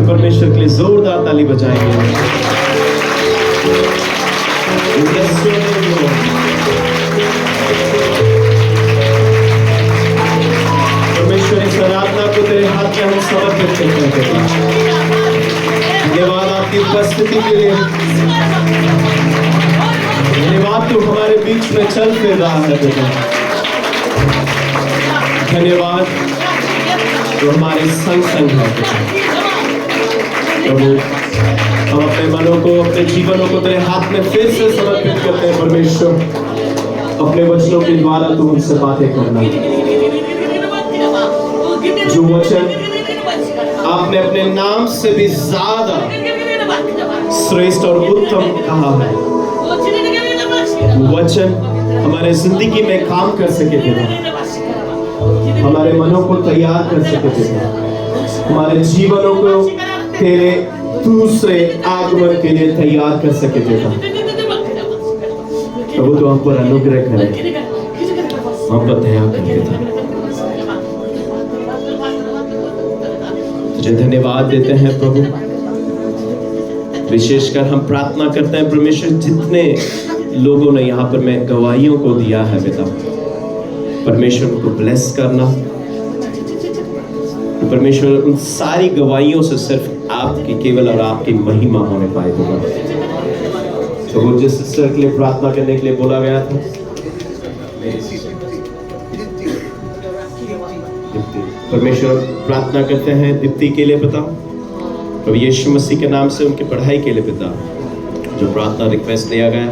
परमेश्वर के लिए जोरदार ताली बजाएंगे। परमेश्वर इस आराधना को तेरे हाथ में हम समर्पित करते हैं। धन्यवाद आपकी उपस्थिति के लिए। धन्यवाद तू हमारे बीच में चल फिर रहा है बेटा। धन्यवाद जो हमारे संग संग है प्रभु। हम अपने मनों को, अपने जीवनों को तेरे हाथ में फिर से समर्पित करते हैं परमेश्वर। अपने वचनों के द्वारा तू हमसे बातें करना। जो वचन आपने अपने नाम से भी ज्यादा श्रेष्ठ और उत्तम कहा है, वचन हमारे जिंदगी में काम कर सके थे, हमारे मनों को तैयार कर सके थे, हमारे जीवनों को तेरे दूसरे आगमन के लिए तैयार कर सके थे। प्रभु तो हम पर अनुग्रह करे, हम पर दया करके था। तुझे धन्यवाद देते हैं प्रभु। विशेषकर हम प्रार्थना करते हैं परमेश्वर, जितने लोगों ने यहाँ पर मैं गवाहियों को दिया है पिता, परमेश्वर को ब्लेस करना। परमेश्वर उन सारी गवाहियों से सिर्फ आपकी केवल और आपकी महिमा होने पाए होगा। तो वो जिस सिस्टर के लिए प्रार्थना करने के लिए बोला गया था, परमेश्वर प्रार्थना करते हैं दीप्ति के लिए पिता। प्रभु यीशु मसीह के नाम से उनकी पढ़ाई के लिए पिता, जो प्रार्थना रिक्वेस्ट दिया गया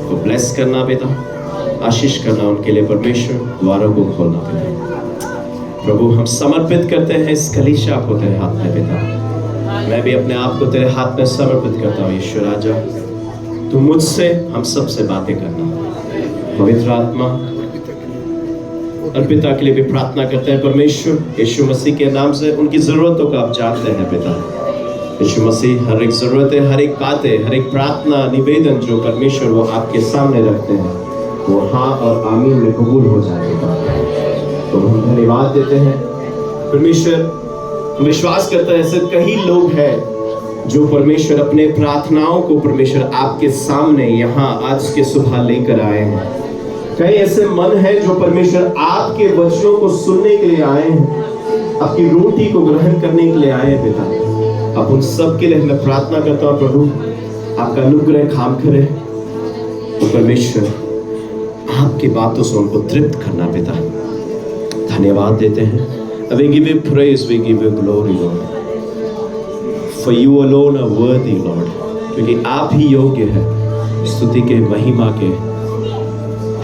वो ब्लेस करना पिता, आशीष करना उनके लिए परमेश्वर, द्वारों को खोलना पिता। प्रभु हम समर्पित करते हैं इस कलीसिया को तेरे हाथ में पिता। मैं भी अपने आप को तेरे हाथ में समर्पित करता हूँ यीशु राजा। तू मुझसे हम सबसे बातें करना। पवित्र आत्मा और पिता के लिए भी प्रार्थना करते हैं परमेश्वर, यीशु मसीह के नाम से उनकी जरूरतों को आप जानते हैं पिता। यीशु मसीह हर एक जरूरतें, हर एक बातें, हर एक प्रार्थना निवेदन जो परमेश्वर वो आपके सामने रखते हैं, वो हाँ और आमीन में कबूल हो जाएगा। तो हम धन्यवाद देते हैं परमेश्वर। विश्वास करते हैं ऐसे कई लोग हैं जो परमेश्वर अपने प्रार्थनाओं को परमेश्वर आपके सामने यहाँ आज के सुबह लेकर आए हैं। कई ऐसे मन हैं जो परमेश्वर आपके वचनों को सुनने के लिए आए हैं, आपकी रोटी को ग्रहण करने के लिए आए हैं पिता। अब उन सब के लिए मैं प्रार्थना करता हूँ प्रभु, आपका अनुग्रह काम करे तो परमेश्वर आपकी बातों से उनको तृप्त करना पिता। धन्यवाद देते हैं। We give you praise, we give you glory, Lord. For you alone are worthy, Lord. क्योंकि आप ही योग्य है स्तुति के, महिमा के,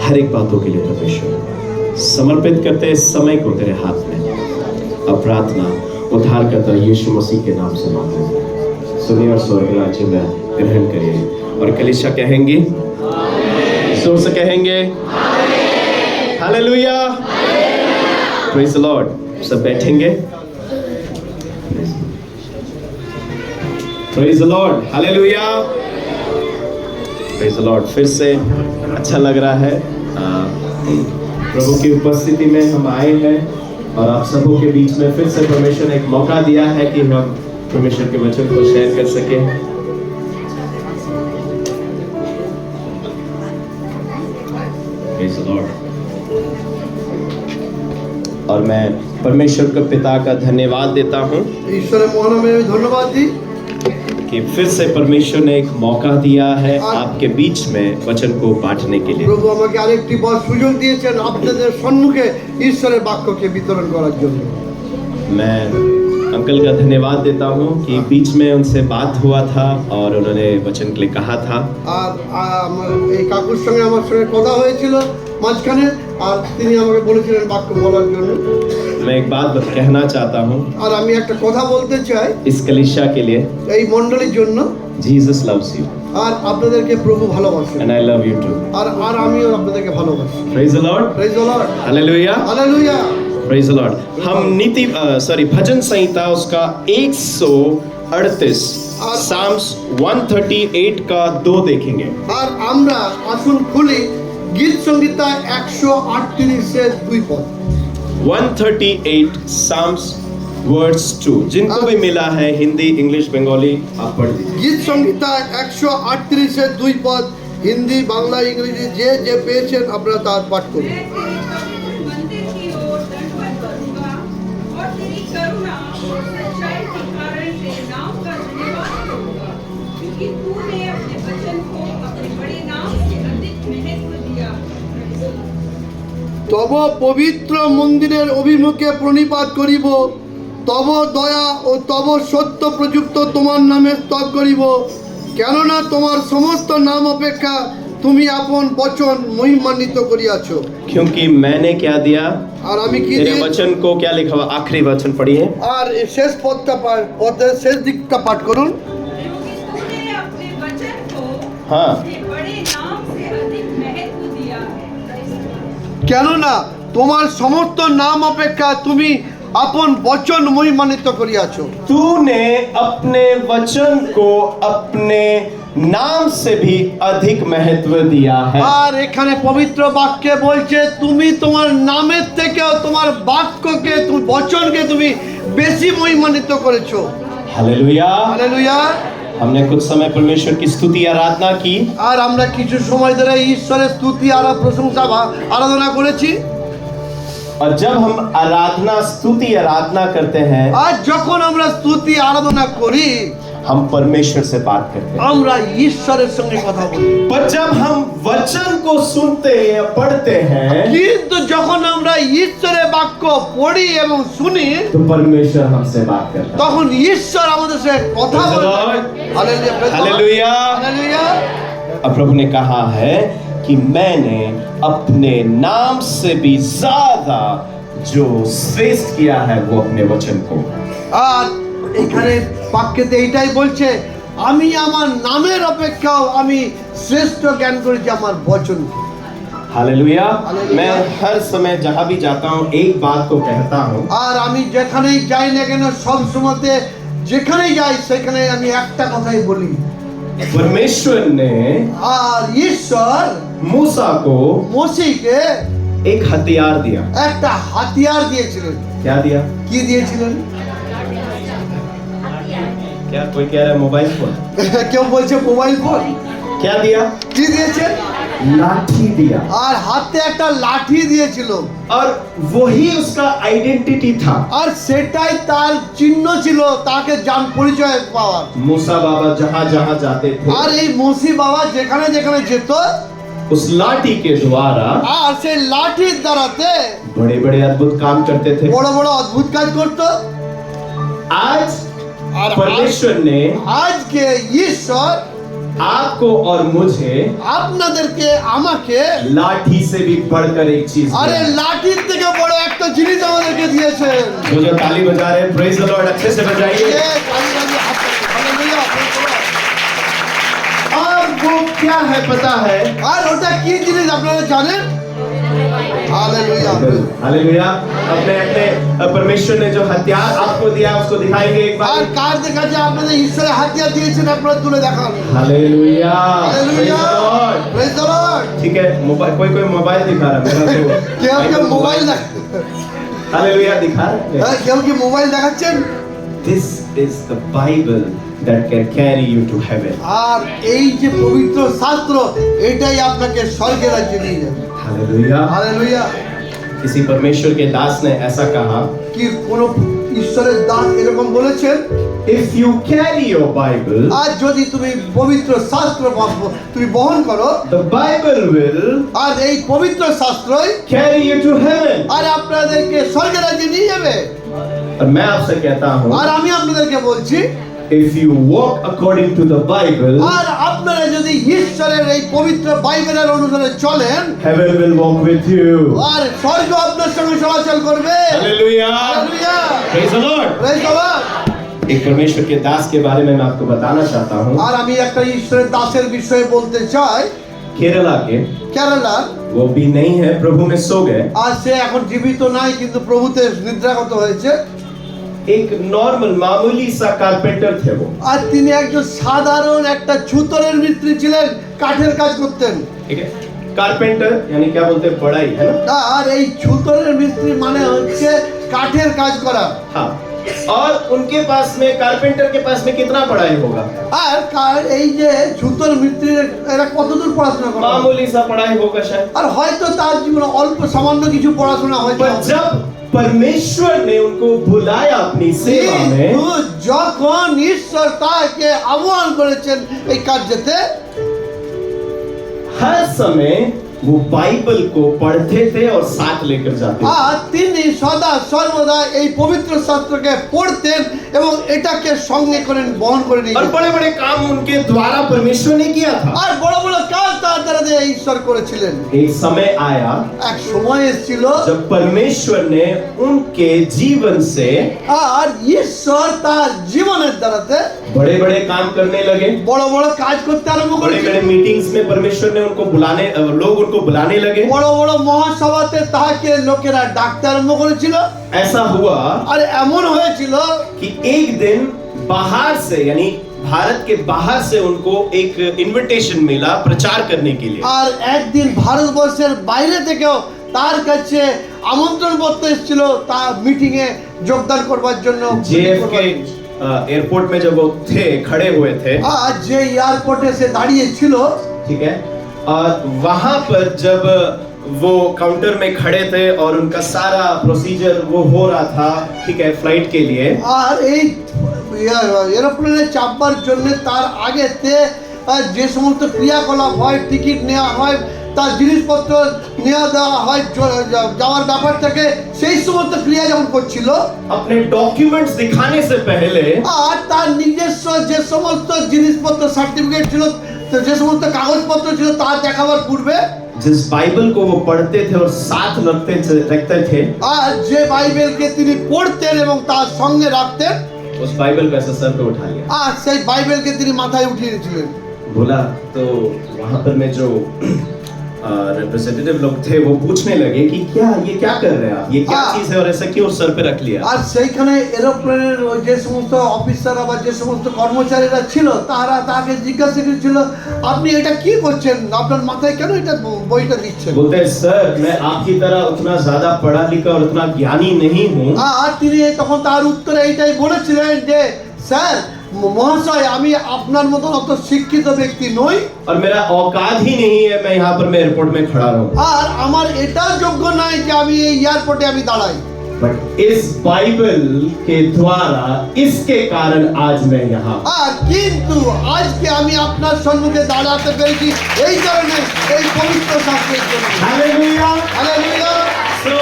हर एक बातों के लिए परमेश्वर। समर्पित करते हैं इस समय को तेरे हाथ में। अब प्रार्थना उद्धार करता यीशु मसीह के नाम से मांगते हैं। सुनिए और स्वर्ग राज्य में ग्रहण करिए। और कलीसिया कहेंगे, जोर से कहेंगे हालेलुया, प्रेज द लॉर्ड। सब बैठेंगे। Praise the Lord, hallelujah, praise the Lord. फिर से अच्छा लग रहा है, प्रभु की उपस्थिति में हम आए हैं और आप सबों के बीच में फिर से परमेश्वर ने एक मौका दिया है कि हम परमेश्वर के वचन को शेयर कर सके। Praise the Lord. और मैं परमेश्वर के पिता का धन्यवाद देता हूँ, ईश्वर मोहन में धन्यवाद दी कि फिर से परमेश्वर ने एक मौका दिया है आपके बीच में वचन को बांटने के लिए। प्रभु আমাকে আরেকটি বড় সুযোগ দিয়েছেন আপনাদের সম্মুখে ঈশ্বরের বাক্যকে বিতরণ করার জন্য। मैं अंकल का धन्यवाद देता हूँ कि बीच में उनसे बात हुआ था और उन्होंने वचन के लिए कहा था। और এই কাকুর সঙ্গে আমার সঙ্গে কথা হয়েছিল মাঝখানে, আর তিনি আমাকে বলেছিলেন বাক্য বলার জন্য। मैं एक बात कहना चाहता हूँ और আমি একটা কথা বলতে চাই इस कलीसिया के लिए, এই মণ্ডলীর জন্য। Jesus loves you আর আপনাদেরকে প্রভু ভালোবাসেন, and I love you too। আর আমিও আপনাদেরকে ভালোবাসি। Praise the Lord, praise the Lord, hallelujah, hallelujah, praise the Lord। हम नीति भजन संहिता उसका 138 Psalms 138 का 2 देखेंगे। और আমরা আসুন খুলি গীত সংহিতা 138 এর 2 পদ। 138 Psalms वर्ड्स 2 जिनको भी मिला है हिंदी इंग्लिश बंगाली आप पढ़ दीजिए। গীত সংহিতা 138 এর 2 পদ হিন্দি বাংলা ইংরেজি যে যে পেয়েছেন আপনারা তার পাঠ করুন। मंदिर की ओर दंडवत करूंगा और तेरी करुणा और सच्चाई के कारण तेरे नाम का धन्यवाद करूंगा, क्योंकि तूने अपने वचन को अपने बड़े नाम से अधिक महत्व दिया। তব পবিত্র মন্দিরের অভিমুখে প্রণিপাত করিব, তব দয়া ও তব সত্য প্রযুক্ত তোমার নামে স্তব করিব, কেননা তোমার সমস্ত নাম অপেক্ষা তুমি আপন বচন মহিমান্বিত করিয়াছো। क्योंकि मैंने क्या दिया আর আমি কি तेरे দিয়ে वचन को क्या लिखा हुआ आखिरी वचन पढ़िए। আর এই শেষ পদের শেষ দিকটা পাঠ করুন। क्योंकि तूने अपने वचन को हाँ। अपने बड़े नाम से अधिक महत्व दिया है। কেননা তোমার সমস্ত নাম অপেক্ষা তুমি আপন বচন মহিমান্বিত করিয়াছো। तूने अपने वचन को अपने नाम से भी अधिक महत्व दिया है। আর এখানে পবিত্র বাক্যে বলছে তুমি তোমার নামের থেকেও তোমার বাক্যকে তুমি বচনকে তুমি বেশি মহিমান্বিত করেছো। हालेलुया। হালেলুয়া। हमने कुछ समय परमेश्वर की स्तुति आराधना की আর আমরা কিছু সময় ধরে ঈশ্বরের স্তুতি আর প্রশংসা আরাধনা করেছি। और जब हम स्तुति आराधना करते हैं আর যখন আমরা স্তুতি আরাধনা করি हम परमेश्वर से बात करते हैं। আমরা ঈশ্বরের সঙ্গে কথা বলি। पर जब हम वचन को सुनते या पढ़ते हैं কিন্তু যখন আমরা ঈশ্বরের বাক্য পড়ি এবং শুনি तो परमेश्वर हमसे बात करता है। তখন ঈশ্বর আমাদের সাথে কথা Praise the বলে। Lord. Hallelujah, praise the Lord. Hallelujah. Hallelujah. और प्रभु ने कहा है कि मैंने अपने नाम से भी ज्यादा जो श्रेष्ठ किया है वो अपने वचन को। আর এখানে বাক্যতে এইটাই বলছে আমি আমার নামের অপেক্ষাও আমি শ্রেষ্ঠ জ্ঞান করেছি আমার বচন। हालेलुया। हालेलुया। मैं हर समय जहां भी जाता हूं एक बात को कहता हूं আর আমি যেখানেই যাই না কেন সব সময়তে যেখানেই যাই সেখানে আমি একটা কথাই বলি परमेश्वर ने আর ঈশ্বর मूसा को মোশিকে एक हथियार दिया। একটা হাতিয়ার দিয়েছিলেন। क्या दिया? কি দিয়েছিলেন? क्या कोई कह रहा है मोबाइल फोन? কেউ বলছে মোবাইল ফোন। क्या दिया? কি দিয়েছেন? लाठी दिया। আর হাতে একটা লাঠি দিয়েছিল। और वही उसका आइडेंटिटी था। আর সেটাই তার চিহ্ন ছিল তাকে জান পরিচয় পাওয়ার। मूसा बाबा जहां जहां जाते আর थे এই মোশি বাবা যেখানে যেখানে যেত उस लाठी के द्वारा আর সেই লাঠির দ্বারাতে बड़े बड़े अद्भुत काम करते थे। বড় বড় অদ্ভুত কাজ করত। आज আর परमेश्वर ने আজকে ঈশ্বর आपको और मुझे আপনাদেরকে আমাকে लाठी से भी बढ़कर एक चीज আরে दिया। লাঠির থেকে বড় একটা জিনিস আমাদেরকে দিয়েছেন। जो ताली बजा रहे हैं प्रेज द लॉर्ड अच्छे से बजाइए। और वो क्या है पता है? আর ওটা কি জিনিস আপনারা জানেন? हालेलुया। हालेलुया। अपने अपने परमेश्वर ने जो हथियार आपको दिया उसको दिखाएंगे एक আর बार। কার দেখাচ্ছে আপনাদের ঈশ্বরের হাতিয়ার দিয়েছেন আপনারা তুলে দেখান। Hallelujah. Praise hallelujah. the Lord। Praise the Lord. ठीक है मोबाइल कोई मोबाइल दिखा रहा है मेरा কেউ কেউ तो মোবাইল हालेलुया दिखा रहे हैं। কেউ কি মোবাইল দেখাচ্ছেন? This is the Bible that can carry you to heaven. আর এই যে পবিত্র শাস্ত্র এটাই আপনাকে স্বর্গের রাজ্যে নিয়ে যাবে। हालेलुया। হালেলুয়া। किसी परमेश्वर के दास ने ऐसा कहा কি কোন ঈশ্বরের দাস এরকম বলেছেন if you carry your Bible আর যদি তুমি পবিত্র শাস্ত্র তুমি বহন করো the Bible will আর এই পবিত্র শাস্ত্রই carry you to heaven। আর আপনাদেরকে স্বর্গের রাজ্যে নিয়ে যাবে। और मैं आपसे कहता हूँ আর আমি আপনাদেরকে বলছি if you walk according to the Bible আর আপনারা যদি ঈশ্বরের এই পবিত্র বাইবেলের অনুসারে চলেন heaven will walk with you। আর স্বর্গ আপনার সঙ্গে চলাচল করবে। Hallelujah. Hallelujah. Praise the Lord। Praise the Lord. एक परमेश्वर के दास के बारे में मैं आपको बताना चाहता हूँ। আর আমি একটা ঈশ্বরের দাসের বিষয়ে বলতে চাই। केरला के কেরালার वो भी नहीं है प्रभु में सो गए। আর সে এখন জীবিত নাই কিন্তু প্রভুতে নিদ্রাগত হয়েছে। एक नॉर्मल मामूली सा कारपेंटर थे वो। আর তিনি একজন সাধারণ একটা ছুতরের মিস্ত্রি ছিলেন, কাঠের কাজ করতেন। ठीक है कारपेंटर यानी क्या बोलते हैं बड़ाई है ना। আর এই ছুতরের মিস্ত্রি মানে হচ্ছে কাঠের কাজ করা। हाँ और उनके पास में कारपेंटर के पास में कितना पढ़ाई होगा? আর এই যে জুতোর মিস্ত্রি এরা কতদূর পড়াশোনা করে मामूली सा पढ़ाई होगा शायद। আর হয়তো তার জীবনে অল্প সামান্য কিছু পড়াশোনা হয়তো पर जब परमेश्वर ने उनको बुलाया अपनी सेवा में, কিন্তু যখন ঈশ্বর তাকে আহ্বান করেছেন এই কার্যতে हर समय वो बाइबल को पढ़ते थे और साथ लेकर जाते थे। আর তিনি সদা সর্বদা এই পবিত্র শাস্ত্রকে পড়তেন এবং এটাকে সঙ্গে করে বহন করে নিয়ে और যেতেন। बड़े बड़े काम उनके द्वारा परमेश्वर ने किया था। আর বড় বড় কাজ তার দ্বারা দিয়ে ঈশ্বর করেছিলেন। एक समय आया এক সময় এসেছিল जब परमेश्वर ने उनके जीवन से আর ঈশ্বর তার জীবনের দ্বারাতে बड़े बड़े काम करने लगे। বড় বড় কাজ করতে আরম্ভ बड़े করেছিলেন। बड़े मीटिंग्स में परमेश्वर ने उनको लोग उनको बुलाने लगे। বড় বড় মহাসভাতে তাকে লোকেরা ডাকতে আরম্ভ করেছিল। ऐसा हुआ আর এমন হয়েছিল कि एक दिन बाहर से यानी भारत के बाहर से उनको एक इनविटेशन मिला प्रचार करने के लिए। আর একদিন ভারতবর্ষের বাইরে থেকেও তার কাছে আমন্ত্রণ পত্র এসেছিল তার মিটিং এ যোগদান করবার জন্য। JFK एयरपोर्ट में जब वो थे खड़े हुए थे, আর যে এয়ারপোর্টে সে দাঁড়িয়ে ছিল ठीक है, और वहां पर जब वो काउंटर में खड़े थे और उनका सारा प्रोसीजर वो हो रहा था, ठीक है, फ्लाइट के लिए, আর এই এরোপ্লেনে চাপবার জন্য তার আগেতে যে সমস্ত ক্রিয়াকলাপ হয় টিকিট নেওয়া হয় তার জিনিসপত্র নেওয়া দেওয়া হয় যাওয়ার ব্যাপার থেকে সেই সমস্ত ক্রিয়া যখন করছিল अपने डॉक्यूमेंट्स दिखाने से पहले আর তার নিজস্ব যে সমস্ত জিনিসপত্র সার্টিফিকেট ছিল যে সমস্ত কাগজপত্র ছিল তা দেখাবার পূর্বে जिस बाइबल को वो पढ़ते थे और साथ रखते थे, আর যে বাইবেলকে তিনি পড়তেন এবং তার সঙ্গে রাখতেন उस बाइबल को ऐसा सर पे उठा लिया, আর সেই বাইবেলকে তিনি মাথায় উঠিয়ে নিয়েছিলেন। बोला तो वहां पर में जो रिप्रेजेंटेटिव लोग थे वो पूछने लगे कि क्या ये क्या कर रहे हैं आप, ये क्या चीज है और ऐसा क्यों सर पे रख लिया? আর সেইখানে এরোপ্লেনের ওই যে সমস্ত অফিসাররা বা যে সমস্ত কর্মচারীরা ছিল তারা তাকে জিজ্ঞাসা করেছিল আপনি এটা কি করছেন, আপনার মাথায় কেন এটা বইটা দিচ্ছেন? बोलते हैं सर मैं आपकी तरह उतना ज्यादा पढ़ा लिखा और उतना ज्ञानी नहीं हूँ, আর তিনি তখন তার উত্তরে এইটাই বলেছিলেন যে স্যার মহাশয় আমি আপনার মতন অত শিক্ষিত ব্যক্তি নই और मेरा औकात ही नहीं है मैं यहाँ पर मैं एयरपोर्ट में खड़ा रहूं, আর আমার এটাও যোগ্য নাই যে আমি এই এয়ারপোর্টে আমি দাঁড়াই। बट इस बाइबल के द्वारा इसके कारण आज मैं यहाँ। আর কিন্তু আজকে আমি আপনার সম্মুখে দাঁড়াতে পেরেছি এই কারণে এই পবিত্র শাস্ত্রের জন্য। हालेलुया। হালেলুয়া। So,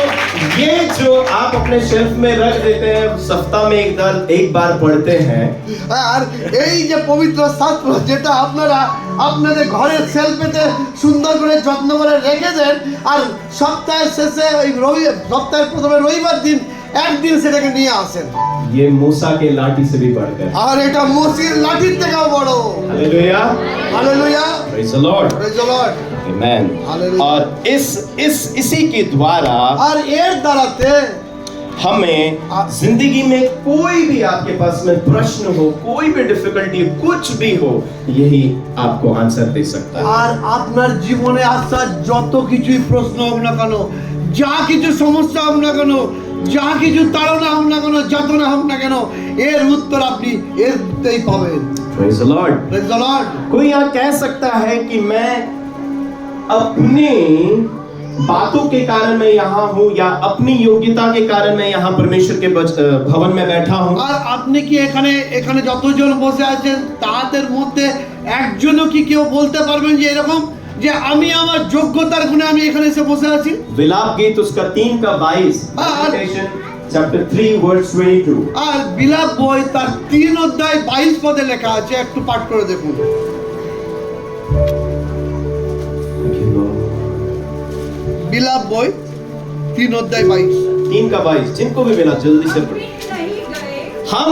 ये जो आप अपने शेल्फ में रख देते हैं सप्ताह में एक बार पढ़ते हैं, আর এই যে পবিত্র শাস্ত্র যেটা আপনারা আপনাদের ঘরের সেলফেতে সুন্দর করে যত্ন করে রেখে দেন আর সপ্তাহের শেষে ওই সপ্তাহের প্রথমে রবিবার দিন একদিন সেটাকে নিয়ে আসেন, ये मूसा के लाठी से भी बढ़कर। আর এটা মসির লাঠির থেকেও বড়। Hallelujah. Hallelujah. Praise the Lord। Praise the Lord. Amen। Hallelujah। और इसी के द्वारा আর এর দ্বারাতে हमें जिंदगी में कोई भी आपके पास में प्रश्न हो, कोई भी डिफिकल्टी, कुछ भी हो, यही आपको आंसर दे सकता है। আর আপনার জীবনে আসা যত কিছুই প্রশ্ন হোক না কেন, যা কিছু সমস্যা হোক না কেন, যা কিছু তাড়না হোক না কেন, যাতনা হোক না কেন, এর উত্তর আপনি এরতেই পাবেন। Praise the Lord। Praise the Lord। कोई यहाँ कह सकता है कि मैं अपनी बातों के कारण मैं यहाँ हूँ या अपनी योग्यता के कारण मैं यहाँ परमेश्वर के भवन में बैठा हूँ। আর আপনি কি এখানে যতজন বসে আছেন তাদের মধ্যে একজনও কি কেউ বলতে পারবেন যে এরকম যে আমি আমার যোগ্যতার গুণে আমি এখানে এসে বসে আছি? विलाप गीत उसका 3:22, Lamentation chapter 3 verse 22। আর বিলাপ বই তার 3 অধ্যায় 22 পদে লেখা আছে, একটু পাঠ করে দেখুন। বিলাপ বই 3 অধ্যায় 22। 3:22 जिनको भी मिला जल्दी से पढ़ो। हम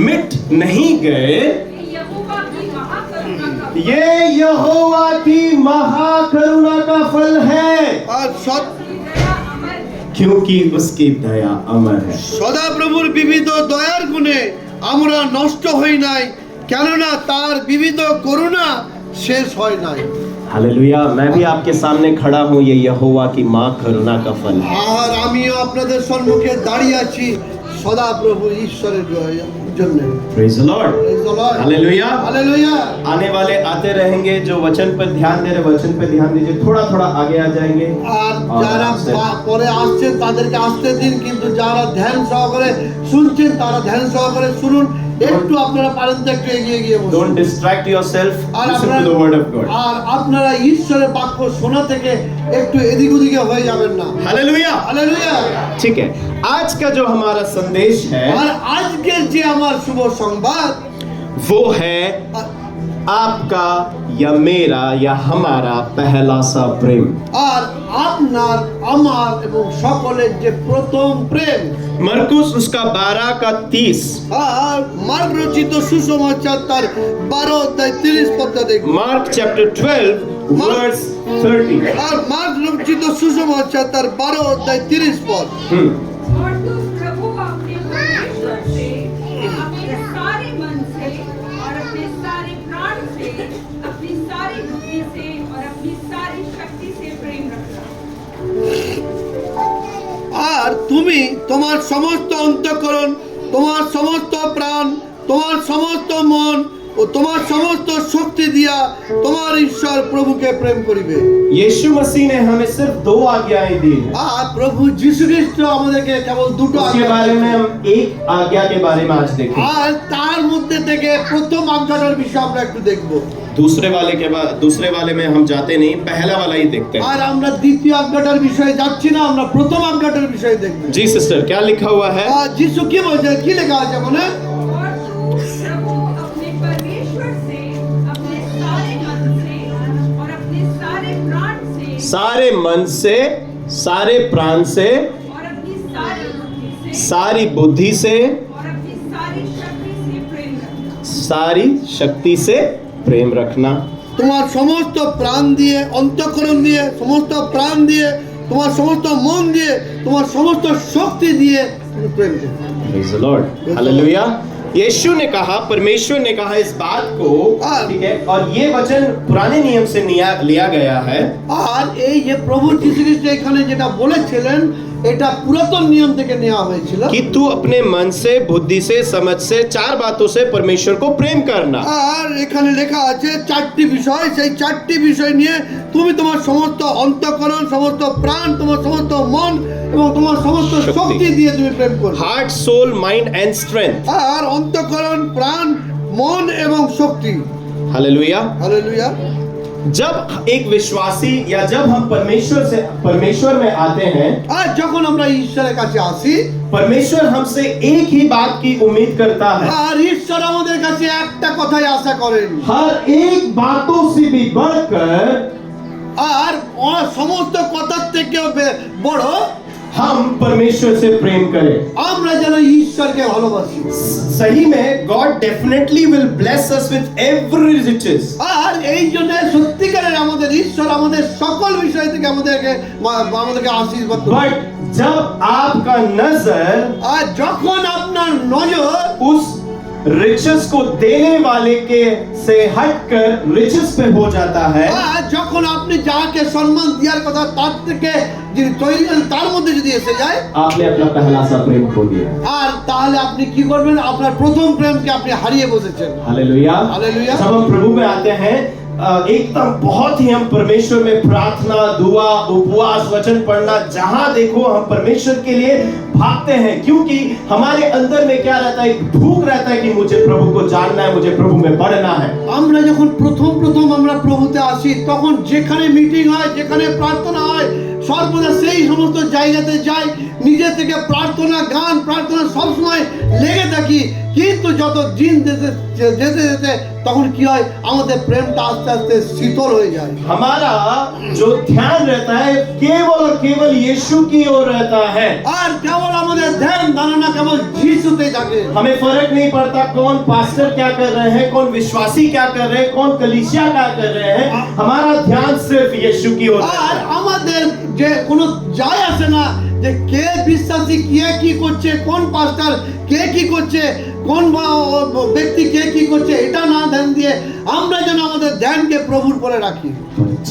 मिट नहीं गए, हम मिट नहीं गए, ये यहोवा की महाकरुणा का फल ये यहोवा की महाकरुणा का फल है, আর दया अमर है। क्योंकि उसकी दया अमर है। সদা প্রভুর বিবিধ দয়ার গুণে আমরা নষ্ট হই নাই, কেননা তার বিবিধ করুণা শেষ হয় নাই। हालेलुया। मैं भी आपके सामने खड़ा हूँ, ये यहोवा की माँ करुणा का फल है। আর আমিও আপনাদের সম্মুখে দাঁড়িয়ে আছি, সদাপ্রভু ঈশ্বরের জন্য। Praise the Lord. Hallelujah. Hallelujah. आने वाले आते रहेंगे, जो वचन पर ध्यान दे रहे वचन पर ध्यान दीजिए, थोड़ा थोड़ा आगे आ जाएंगे। আর যারা পরে আসছেন তাদেরকে আসতে দিন, কিন্তু যারা ধ্যান সহকারে শুনছেন তারা ধ্যান সহকারে শুনুন। একটু আপনারা পারেন তো একটু এগিয়ে গিয়ে বসুন। Don't distract yourself. R Listen to the word of God. আর আপনারা ঈশ্বরের বাক্য শোনা থেকে একটু এদিক ওদিকে হয়ে যাবেন না। Hallelujah. হালেলুয়া। ठीक है, आज का जो हमारा संदेश है আর আজকের যে আমার শুভ সংবাদ, वो है आपका या मेरा या हमारा पहला सा प्रेम। আর আপনার আমার এবং সকলের যে প্রথম প্রেম। मरकुस उसका 12 का 30, আর মার্ক রচিত সুসমাচার তার 12 অধ্যায় 30 পদ দেখুন। Mark chapter 12 verse 30। আর মার্ক রচিত সুসমাচার তার 12 অধ্যায় 30 পদ। और तू प्रभु अपने परमेश्वर से अपने सारे मन से और अपने सारे प्राण से, अपनी सारी बुद्धि से और अपनी सारी शक्ति से प्रेम रखना। আর তুমি তোমার সমস্ত অন্তঃকরণ, তোমার সমস্ত প্রাণ, তোমার সমস্ত মন ও তোমার সমস্ত শক্তি দিয়া তোমার ঈশ্বর প্রভুকে প্রেম করিবে। यीशु मसीह ने हमें सिर्फ 2 आज्ञाएं दी हैं। আর প্রভু যীশু খ্রিস্ট আমাদেরকে কেবল দুটো उसके আজ্ঞা बारे में দিয়েছেন। हम एक आज्ञा के बारे में आज देखेंगे। আর তার মধ্যে থেকে প্রথম আজ্ঞাটার বিষয় আমরা একটু দেখব। दूसरे वाले में हम जाते नहीं, पहला वाला ही देखते हैं। আর আমরা দ্বিতীয় আজ্ঞাটার বিষয়ে যাচ্ছি না, আমরা প্রথম আজ্ঞাটার বিষয়ে দেখব। जी सिस्टर, क्या लिखा हुआ है? আর যীশু কি বলছে, কি লেখা আছে মানে? और तू प्रभु अपने परमेश्वर से अपने सारे मन से और अपने सारे प्राण से सारे मन से, सारे प्राण से, और अपनी सारी बुद्धि से सारी बुद्धि से, और अपनी सारी शक्ति से प्रेम रखना। सारी शक्ति से प्रेम रखना। তোমার সমস্ত প্রাণ দিয়ে, অন্তঃকরণ দিয়ে, সমস্ত প্রাণ দিয়ে, তোমার সমস্ত মন দিয়ে, তোমার সমস্ত শক্তি দিয়ে তুমি প্রেম করো। Praise the Lord. Hallelujah. यीशु ने कहा, परमेश्वर ने कहा इस बात को, ठीक है, और ये वचन पुराने नियम से लिया गया है। আর এই যে প্রভু যীশু খ্রিস্ট এখানে যেটা বলেছিলেন, এটা পুরাতন নিয়ম থেকে নেওয়া হয়েছিল कि तू अपने मन से, बुद्धि से, समझ से, 4 बातों से परमेश्वर को प्रेम करना। আর এখানে লেখা আছে 4টি বিষয়। সেই 4টি বিষয় নিয়ে তুমি তোমার সমস্ত অন্তঃকরণ, সমস্ত প্রাণ, তোমার সমস্ত মন এবং তোমার সমস্ত শক্তি। শক্তি দিয়ে তুমি প্রেম করবে। Heart, soul, mind and strength. আর অন্তঃকরণ, প্রাণ, মন এবং শক্তি। हालेलुया। হালেলুয়া। जब एक विश्वासी या जब हम परमेश्वर में आते हैं, আর যখন আমরা ঈশ্বরের কাছে আসি, परमेश्वर हमसे एक ही बात की उम्मीद करता है। আর ঈশ্বর আমাদের কাছে একটা কথাই আশা করেন, हर एक बातों से भी बढ़कर আর সমস্ত কথার থেকেও বড় हम परमेश्वर से प्रेम करें। আমরা যেন ঈশ্বরকে ভালোবাসি। सही में God definitely will bless us with every riches। আর এই জন্য সত্যিকারের আমাদের ঈশ্বর আমাদের সকল বিষয় থেকে আমাদেরকে আশীর্বাদ করেন। But जब आपका नजर আর যখন আপনার নজর उस रिचेस को देने वाले के से हटकर रिचेस पे हो जाता है, আর যখন আপনি যাকে সম্মান দেওয়ার কথা তার থেকে যিনি তৈরি করেন তার মধ্যে যদি এসে যায়, आपने अपना पहला सा प्रेम खो दिया। আর তাহলে আপনি কি করবেন? আপনার প্রথম প্রেমকে আপনি হারিয়ে বসেছেন। हालेलुया। हालेलुया। जब हम प्रभु में आते हैं, एकदम बहुत ही हम परमेश्वर में प्रार्थना, दुआ, उपवास, वचन पढ़ना, जहां देखो हम परमेश्वर के लिए भागते हैं, क्योंकि हमारे अंदर में क्या रहता है? एक भूख रहता है कि मुझे प्रभु को जानना है, मुझे प्रभु में बढ़ना है। আমরা যখন প্রথম আমরা প্রভুতে আসি, তখন যেখানে মিটিং হয়, যেখানে প্রার্থনা হয়, সর্বদা সেই সমস্ত জায়গাতে যাই, নিজে থেকে প্রার্থনা, গান, প্রার্থনা সবসময় লেগে থাকি। কিন্তু যত দিন যেতে যেতে তখন কি হয়? আমাদের প্রেমটা আস্তে আস্তে শীতল হয়ে যায়। हमारा जो ध्यान रहता है केवल और केवल यीशु की ओर रहता है। আর কেবল আমাদের ধ্যান ধারণা কেবল যিশুতে থাকে। हमें फर्क नहीं पड़ता कौन पास्टर क्या कर रहे हैं, कौन विश्वासी क्या कर रहे हैं, कौन कलीसिया क्या कर रहे हैं। हमारा ध्यान सिर्फ यीशु की ओर रहता আর है। আমাদের যে কোনো যায় আসে না যে কে বিশ্বাসী কে কি করছে, কোন পাস্টার কে কি করছে, কোন ব্যক্তি কে কি করছে, এটা না ধ্যান দিয়ে আমরা যেন আমাদের ধ্যানকে প্রভুর উপরে রাখি।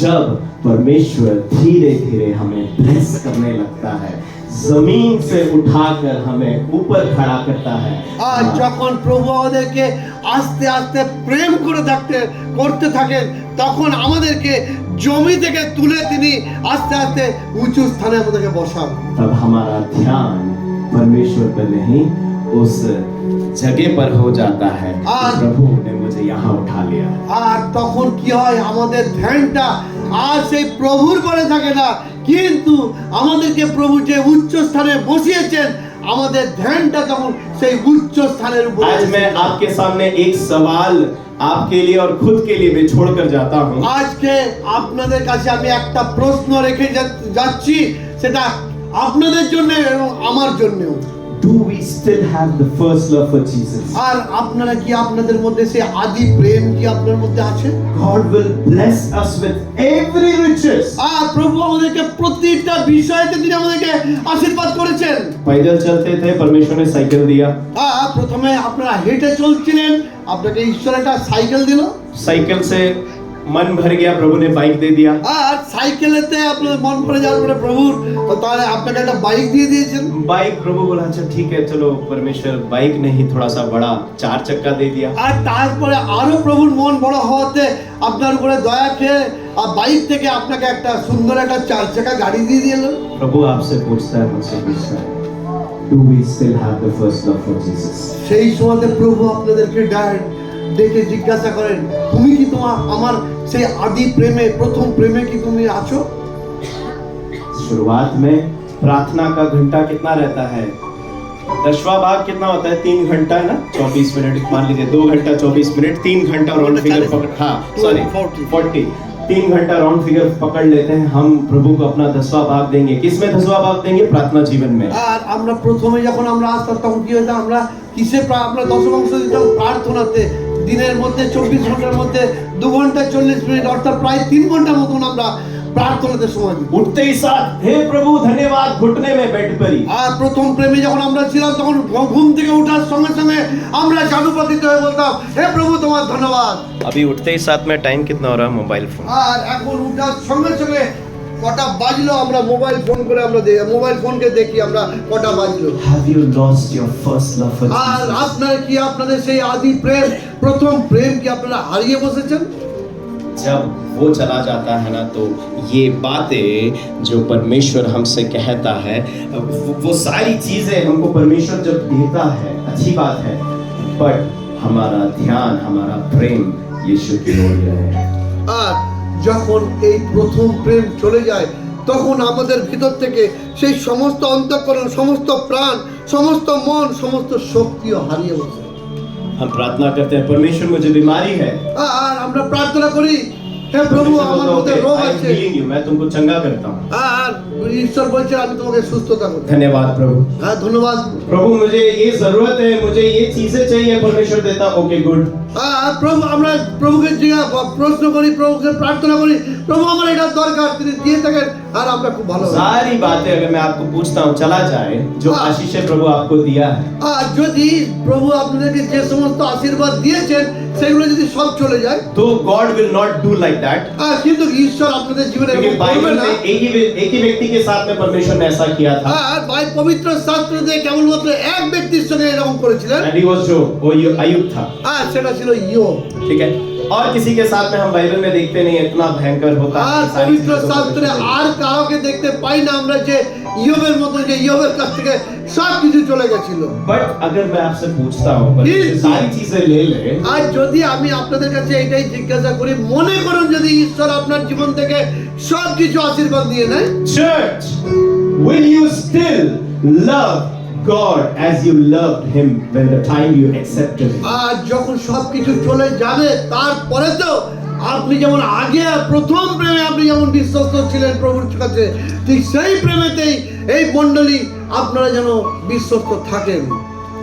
जब परमेश्वर धीरे धीरे हमें ब्लेस करने लगता है, जमीन से उठाकर हमें ऊपर खड़ा करता है। আর যখন প্রভু আমাদেরকে আস্তে আস্তে প্রেম করতে থাকেন, তখন আমাদেরকে জমি থেকে তুলে তিনি আস্তে আস্তে উঁচু স্থানে আমাদেরকে বসান। तब हमारा ध्यान परमेश्वर पर नहीं उस जगह पर हो जाता है। प्रभु ने मुझे यहाँ उठा लिया। আর তখন কি হয়, আমাদের ধ্যানটা আর সেই প্রভুর করে থাকে না, কিন্তু আমাদেরকে প্রভু যে উচ্চ স্থানে বসিয়েছেন, আমাদের ধ্যানটা তখন সেই উচ্চ স্থানের উপর। आज मैं आपके सामने एक सवाल आपके लिए और खुद के लिए भी छोड़कर जाता हूँ। আজকে আপনাদের কাছে আমি একটা প্রশ্ন রেখে যাচ্ছি, সেটা আপনাদের জন্য এবং আমার জন্যও। Do we still have the first love for Jesus? আর আপনারা কি আপনাদের মধ্যে সেই আদি প্রেম কি আপনার মধ্যে আছে? God will bless us with every riches. আর প্রভু আমাদেরকে প্রতিটা বিষয়তে তিনি আমাদেরকে আশীর্বাদ করেছেন। पैदल चलते थे, परमेश्वर ने साइकिल दिया। প্রথমে আপনারা হেঁটে চলছিলেন, আপনাকে ঈশ্বর একটা সাইকেল দিল। साइकिल से मन भर गया, प्रभु ने बाइक दे दिया। আর সাইকেলেতে আপনার মন ভরে যাওয়ার পরে প্রভু তাহলে আপনাকে একটা বাইক দিয়ে দিয়েছেন। बाइक प्रभु बोला अच्छा ठीक है चलो, परमेश्वर बाइक नहीं थोड़ा सा बड़ा 4 चक्का दे दिया। আর তারপরে আরো প্রভুর মন বড় হওয়াতে আপনার উপরে দয়া খেয়ে আর বাইক থেকে আপনাকে একটা সুন্দর একটা 4 চাকা গাড়ি দিয়ে দিল। प्रभु आपसे पूछता है, मुझसे पूछता है, do we still have the first love for Jesus? সেই সময়তে প্রভু আপনাদেরকে ডেকে জিজ্ঞাসা করেন, তুমি কি আমার সেই আদি প্রেমে, প্রথম প্রেমে কি তুমি আছো? शुरुआत में प्रार्थना का घंटा कितना रहता है? 10वां भाग कितना होता है? 3 घंटा ना, 24 मिनट मान लीजिए, 2 घंटा 24 मिनट, 3 घंटा राउंड फिगर पकड़, हाँ सॉरी 40, 3 घंटा राउंड फिगर पकड़ लेते हैं। हम प्रभु को अपना 10वां भाग देंगे। किसमें 10वां भाग देंगे? प्रार्थना जीवन में। আর আমরা প্রথমে যখন আমরা আসতাম তখন কি হতো, আমরা কিসে আমরা দশমাংশ দিতাম? প্রার্থনাতে। দিনের মধ্যে 24 ঘন্টার মধ্যে 2 ঘন্টা 40 মিনিট অর্থাৎ প্রায় 3 ঘন্টার মতন আমরা প্রার্থনাতে সময় দিই। उठते ही साथ हे प्रभु धन्यवाद, घुटने में बेड पर ही। আর প্রথম প্রেমে যখন আমরা ছিলাম তখন ঘুম থেকে ওঠার সঙ্গে সঙ্গে আমরা জাদুপাতিত হয়ে বলতাম, হে প্রভু তোমার ধন্যবাদ। अभी उठते ही साथ में टाइम कितना हो रहा है? Mobile phone. আর এখন উঠার সঙ্গে সঙ্গে কটা বাজলো আমরা মোবাইল ফোন করে আমরা মোবাইল ফোনকে দেখি আমরা কটা বাজলো। Have you lost your first love for R Jesus? আপনার কি আপনাদের সেই আদি প্রেম, প্রথম প্রেম কি আপনারা হারিয়ে বসেছেন? जब वो चला जाता है ना, तो ये बातें जो परमेश्वर हमसे कहता है, वो सारी चीजें हमको परमेश्वर जब देता है, अच्छी बात है, बट हमारा ध्यान, हमारा प्रेम यीशु की ओर रहे। আর যখন এই প্রথম প্রেম চলে যায়, তখন আমাদের ভিতর থেকে সেই সমস্ত অন্তঃকরণ, সমস্ত প্রাণ, সমস্ত মন, সমস্ত শক্তিও হারিয়ে বসে। हम प्रार्थना करते हैं, परमेश्वर मुझे बीमारी है, আর আমরা প্রার্থনা করি, হে প্রভু আমার মধ্যে রোগ আছে। मैं तुमको चंगा करता हूँ। আর ঈশ্বর বলছে আমি তোমাকে সুস্থতা করব। धन्यवाद प्रभु। হ্যাঁ ধন্যবাদ प्रभु, मुझे ये जरूरत है, मुझे ये चीजें चाहिए, परमेश्वर देता। Okay good. প্রভু আমরা প্রভুকে প্রশ্ন করি, প্রভুকে প্রার্থনা করি, প্রভু আমার এটা দরকার, তিনি দিয়ে থাকেন, আর আমরা খুব ভালো। सारी बातें अगर मैं आपको पूछता हूँ, चला जाए जो आशीष प्रभु आपको दिया है, আর যদি প্রভু আপনাদেরকে যে সমস্ত আশীর্বাদ দিয়েছেন সেগুলো যদি সব চলে যায়, तो God will not do like that. কিন্তু ঈশ্বর আপনাদের জীবনে क्योंकि এরকম করবে बाइबल না। में एक ही व्यक्ति के साथ में परमेश्वर ने ऐसा किया था, আর পবিত্র শাস্ত্রে কেবলমাত্র এক ব্যক্তির সঙ্গে এরকম করেছিলেন, एंड ही वाज जो वो अय्यूब था। আর সেটা ছিল ইয়োব। ठीक है, और किसी के साथ में हम बाइबल में देखते नहीं, इतना भयंकर होता আর है सारी পবিত্র चीजों को শাস্ত্রে करते আর কাউকে দেখতে পাই না আমরা যে ইয়োবের মতো, যে ইয়োবের কাছ থেকে সব কিছু চলে গেছিল। बट अगर मैं आपसे पूछता हूँ, परमेश्वर सारी चीजें ले ले, আর যদি আমি আপনাদের কাছে এটাই জিজ্ঞাসা করি, মনে করুন যদি ঈশ্বর আপনার জীবন থেকে সব কিছু আশীর্বাদ দিয়ে নেয়, church, will you still love God as you loved Him when the time you accepted Him? আর যখন সব কিছু চলে যাবে তারপরে তো আপনি যেমন আগে প্রথম প্রেমে আপনি যেমন বিশ্বস্ত ছিলেন প্রভুর কাছে, ঠিক সেই প্রেমেতেই এই মণ্ডলী আপনারা যেন বিশ্বস্ত থাকেন।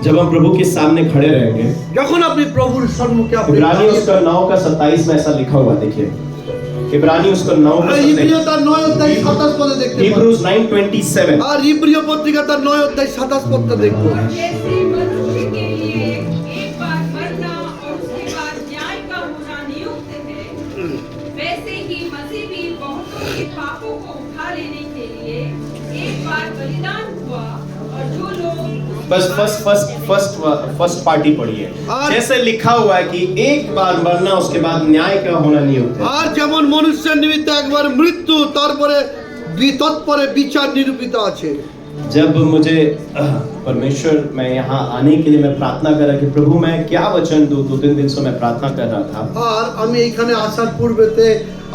जब हम प्रभु के सामने खड़े रहेंगे, যখন আপনি প্রভুর সম্মুখে আপনি इब्रानियों उसका 9 का 27 में ऐसा लिखा हुआ, देखिए इब्रानियों उसका 9 का 27, ইব্রিয় তার 9 অধ্যায় 27 পদে দেখতে পাবেন। Hebrews 9:27, আর ইব্রিয় পত্রিকা তার 9 অধ্যায় 27 পদটা দেখুন। जैसे मनुष्य के लिए एक बार मरना और उसके बाद न्याय का होना नियुक्त है, वैसे ही मसीह भी बहुतों के पापों को उठा लेने के लिए एक बार बलिदान बस फर्स्ट पार्टी पढ़िए। और- जैसे लिखा हुआ है कि एक बार मरना उसके बाद न्याय का होना नहीं होता। আর যেমন মানুষের নিমিত্ত একবার মৃত্যু তারপরে তৎপরে বিচার নিরূপিত আছে। जब मुझे परमेश्वर मैं यहाँ आने के लिए मैं प्रार्थना करा कि प्रभु मैं क्या वचन दूं, 2-3 दिन से मैं प्रार्थना कर रहा था। আর আমি এইখানে আসার পূর্বেতে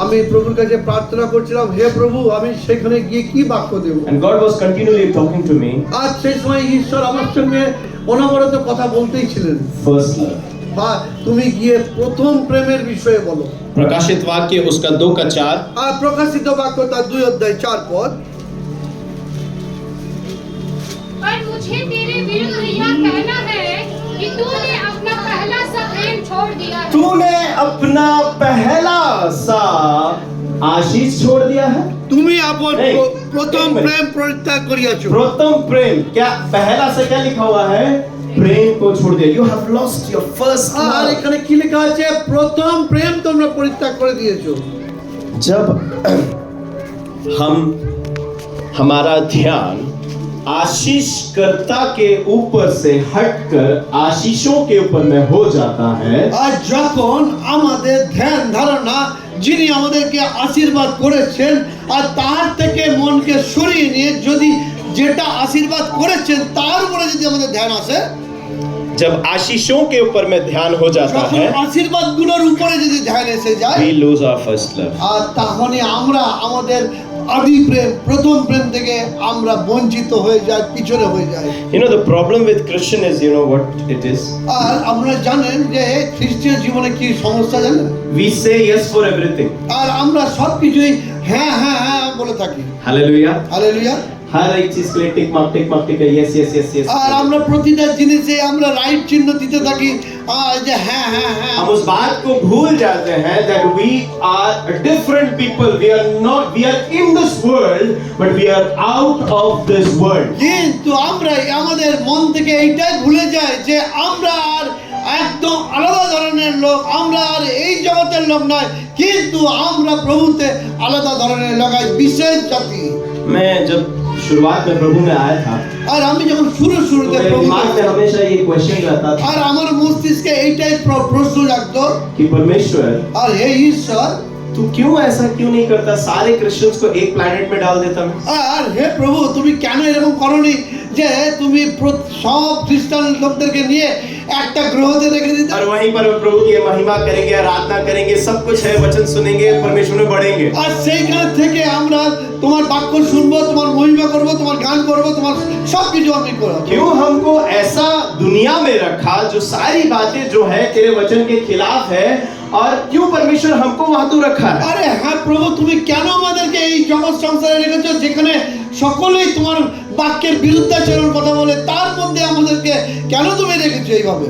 আমি প্রভুর কাছে প্রার্থনা করছিলাম, হে প্রভু আমি সেখানে গিয়ে কি বাক্য দেব। And God was continually talking to me. আর সেই সময় ঈশ্বর আমার সঙ্গে অনবরত কথা বলতেই ছিলেন। First love. বা তুমি গিয়ে প্রথম প্রেমের বিষয়ে বলো। प्रकाशित वाक्य उसका 2:4। আর প্রকাশিত বাক্য তার 2 অধ্যায় 4 পদ। पर मुझे तेरे विरुद्ध यह कहना है कि तूने अपना पहला सा प्रेम छोड़ दिया है। तूने अपना पहला सा आशीष छोड़ दिया है। তুমি আপন नहीं, প্রথম एक मिनट। প্রেম পরিত্যাগ করিয়াছো। प्रथम प्रेम, क्या पहला से क्या लिखा हुआ है? प्रेम को छोड़ दिया। You have lost your first R love. এখানে কি লেখা আছে? প্রথম প্রেম তোমরা পরিত্যাগ করে দিয়েছো। जब हम हमारा ध्यान आशीषकर्ता के ऊपर से हटकर आशीषों के ऊपर में हो जाता है, আর যখন আমাদের ধ্যান ধারণা যিনি আমাদেরকে আশীর্বাদ করেছেন আর তার থেকে মনকে সরিয়ে নিয়ে যদি যেটা আশীর্বাদ করেছেন তার উপরে যদি আমাদের ধ্যান আসে, जब आशीषों के ऊपर में ध्यान हो जाता যখন है, আশীর্বাদগুলোর উপরে যদি ধ্যান এসে যায়, we lose our first love. আর তাহলে আমরা আমাদের আদি প্রেম প্রথম প্রেম থেকে আমরা বঞ্চিত হয়ে যাই, পিছনে হয়ে যাই। You know the problem with Christian is, you know what it is? আর আপনারা জানেন যে খ্রিস্টীয় জীবনে কি সমস্যা জানেন? We say yes for everything. আর আমরা সবকিছুই হ্যাঁ হ্যাঁ হ্যাঁ বলে থাকি। Hallelujah. হালেলুয়া। हर एक चीज के लिए tick mark yes yes yes yes। আর আমরা প্রতিটা জিনিসে আমরা রাইট চিহ্ন দিতে থাকি, যে হ্যাঁ হ্যাঁ হ্যাঁ। हम उस बात को भूल जाते हैं that we are a different people. We are in this world but we are out of this world. কিন্তু আমরা আমাদের মন থেকে এইটাই ভুলে যাই যে আমরা আর একদম আলাদা ধরনের লোক, আমরা আর এই জগতের লোক নয়, কিন্তু আমরা প্রভুতে আলাদা ধরনের লোক, বিশেষ জাতি। मैं जब शुरुआत में प्रभु में आया था আর আমি যখন শুরুতে तो मेरे প্রভু दिमाग में हमेशा ये क्वेश्चन रहता था আর আমার মস্তিষ্কে এইটাই প্রশ্ন জাগতো, कि परमेश्वर আর হে ঈশ্বর तू क्यों ऐसा क्यों नहीं करता, सारे क्रिश्चियंस को एक प्लैनेट में डाल देता मैं। আর হে প্রভু তুমি কেন এরকম করনি যে তুমি সব খ্রিস্টান লোকদেরকে নিয়ে একটা গ্রহতে রেখে দিতে। और वहीं पर हम प्रभु की महिमा करेंगे, आराधना करेंगे, सब कुछ है, वचन सुनेंगे, परमेश्वर में बढ़ेंगे। আর সেইখান থেকে আমরা তোমার বাক্য শুনবো, তোমার মহিমা করবো, তোমার গান করবো, তোমার সব কিছু আমি করবো। क्यों हमको ऐसा दुनिया में रखा जो सारी बातें जो है तेरे वचन के खिलाफ है, और क्यों परमेश्वर हमको वहां तो रखा है? আরে হ্যাঁ প্রভু তুমি কেন আমাদেরকে এই জগৎ সংসারে রেখেছো যেখানে সকলেই তোমার বাক্যের বিরুদ্ধাচরণ কথা বলে, তার মধ্যে আমাদেরকে কেন তুমি রেখেছো এইভাবে?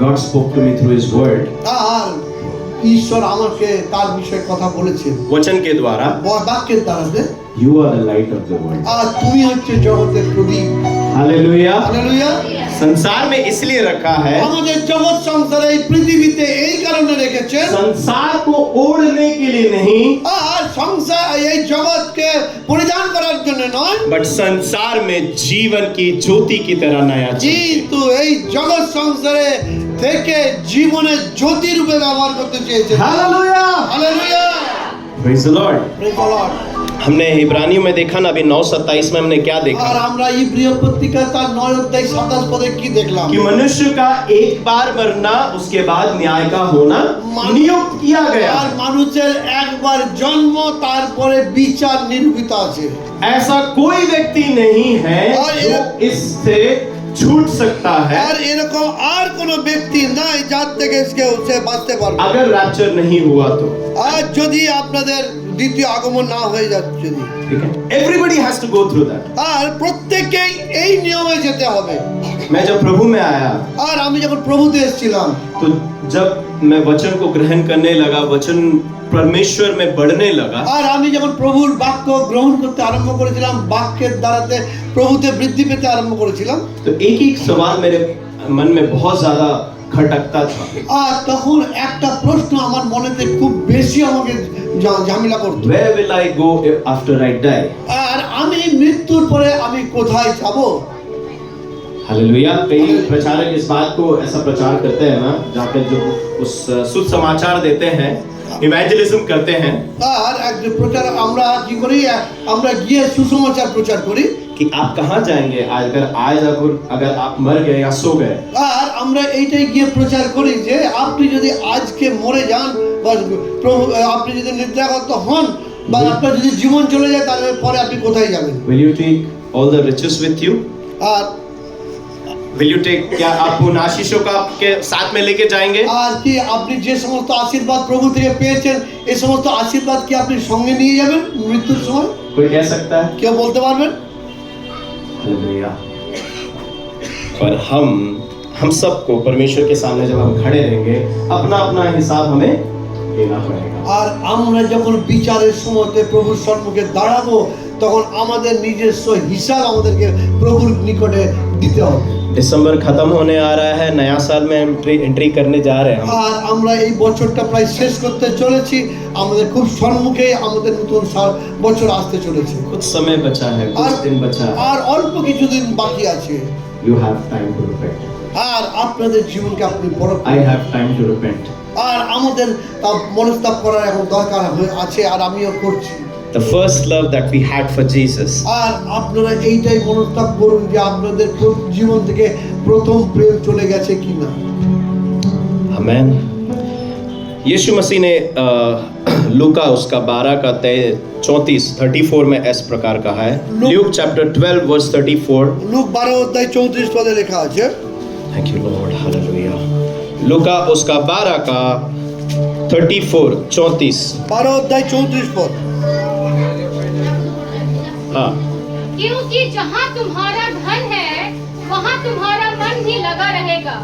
God spoke to me through His word, আর ঈশ্বর আমাকে তার বিষয়ে কথা বলেছেন वचन के द्वारा। বাক্যের দ্বারাতে, You are the light of the world. আর তুমি হচ্ছে জগতের প্রদীপ। हालेलुया। হালেলুয়া। संसार में इसलिए रखा है, আমাদের জগৎ সংসারে এই পৃথিবীতে এই কারণে রেখেছেন, संसार को ओढ़ने के लिए नहीं, আর সংসার এই জগৎকে পরিধান করার জন্য নয়, बट संसार में जीवन की ज्योति की तरह नया जीवन। কিন্তু এই জগৎ সংসারে থেকে জীবনের জ্যোতি রূপে ব্যবহার করতে চেয়েছেন। Hallelujah. Hallelujah. Praise the Lord। Praise the Lord। हमने इब्रानियों में देखा ना, अभी 9:27 में हमने क्या देखा আর আমরা ইব্রিয় পত্রিকা তার 9 অধ্যায় 27 পদে কি দেখলাম? कि मनुष्य का एक बार मरना उसके बाद न्याय का होना नियुक्त किया गया। আর মানুষের একবার জন্ম তারপরে বিচার নিরূপিত আছে। ऐसा कोई व्यक्ति नहीं है और जो इससे छूट सकता है আর এরকম আর কোন ব্যক্তি নাই যার থেকে কেউ সে বাঁচতে পারবে। अगर रैप्चर नहीं हुआ तो। আর যদি আপনাদের দ্বিতীয় আগমন না হয়ে যাচ্ছে, ठीक है, everybody has to go through that. আর প্রত্যেককেই এই নিয়মে যেতে হবে। मैं जब प्रभु में आया আর আমি যখন প্রভুতে এসেছিলাম, तो जब मैं वचन को ग्रहण करने लगा, वचन परमेश्वर में बढ़ने लगा, আর আমি যখন প্রভুর বাক্য গ্রহণ করতে আরম্ভ করেছিলাম, বাক্যের দ্বারাতে প্রভুতে বৃদ্ধি পেতে আরম্ভ করেছিলাম, तो एक एक सवाल मेरे मन में बहुत ज्यादा खटकता था। আর তখন একটা প্রশ্ন আমার মনেতে খুব বেশি আমাকে ঝামেলা করতো। Where will I go after I die? আর আমি মৃত্যুর পরে আমি কোথায় যাব? हालेलुया। कई प्रचारक इस बात को ऐसा प्रचार करते हैं ना, जाकर जो उस सुसमाचार देते हैं, इवेंजलिज्म करते हैं আর একজন প্রচার আমরা কি করি আমরা গিয়ে সুসমাচার প্রচার করি कि आप कहाँ जाएंगे आज अगर आप मर गए या सो गए, আর আমরা এইটাই গিয়ে প্রচার করি যে আপনি যদি আজকে মরে যান বা প্রভু আপনি যদি নিদ্রাগত হন বা আপনার যদি জীবন চলে যায় তাহলে পরে আপনি কোথায় যাবেন। will you take all the riches with you? R will you take, क्या आप उन आशीषों को आपके साथ में लेके जाएंगे? আর কি আপনি যে সমস্ত আশীর্বাদ প্রভু থেকে পেয়েছেন এই সমস্ত আশীর্বাদ কি আপনি সঙ্গে নিয়ে যাবেন মৃত্যুর সময়? कोई कह सकता है? কেউ বলতে পারবেন? हालेलुया। पर हम सबको परमेश्वर के सामने जब हम खड़े रहेंगे, अपना अपना हिसाब हमें देना पड़ेगा। আর আমরা যখন বিচারের সময়তে प्रभुর সম্মুখে দাঁড়াবো তখন আমাদের নিজস্ব হিসাব আমাদেরকে প্রভুর নিকটে দিতে হবে। दिसंबर खत्म होने आ रहा है, नया साल में एंट्री करने जा रहे हैं हम। আর আমরা এই বছরটা প্রায় শেষ করতে চলেছি, আমাদের খুব সম্মুখে আমাদের নতুন বছর আসতে চলেছে। कुछ समय बचा है, कुछ दिन बचा है। আর অল্প কিছুদিন বাকি আছে। You have time to repent. আর আপনাদের জীবনকে আপনি বড় I have time to repent. আর আমাদের মনস্তাপ করার এখন দরকার আছে আর আমিও করছি। The first love that we had for Jesus. আর আপনারা এইটাই মনস্তাপ করুন যে আপনাদের জীবন থেকে প্রথম প্রেম চলে গেছে কিনা। Amen. यीशु मसीह ने लूका उसका 12 का 34 में इस प्रकार कहा है। Luke chapter 12 verse 34। लूक 12 अध्याय 34 पदे लिखा है। Thank you Lord, hallelujah. लूका उसका 12 का 34 12 अध्याय 34 पद। हाँ, क्योंकि जहाँ तुम्हारा धन है वहाँ तुम्हारा मन भी लगा रहेगा।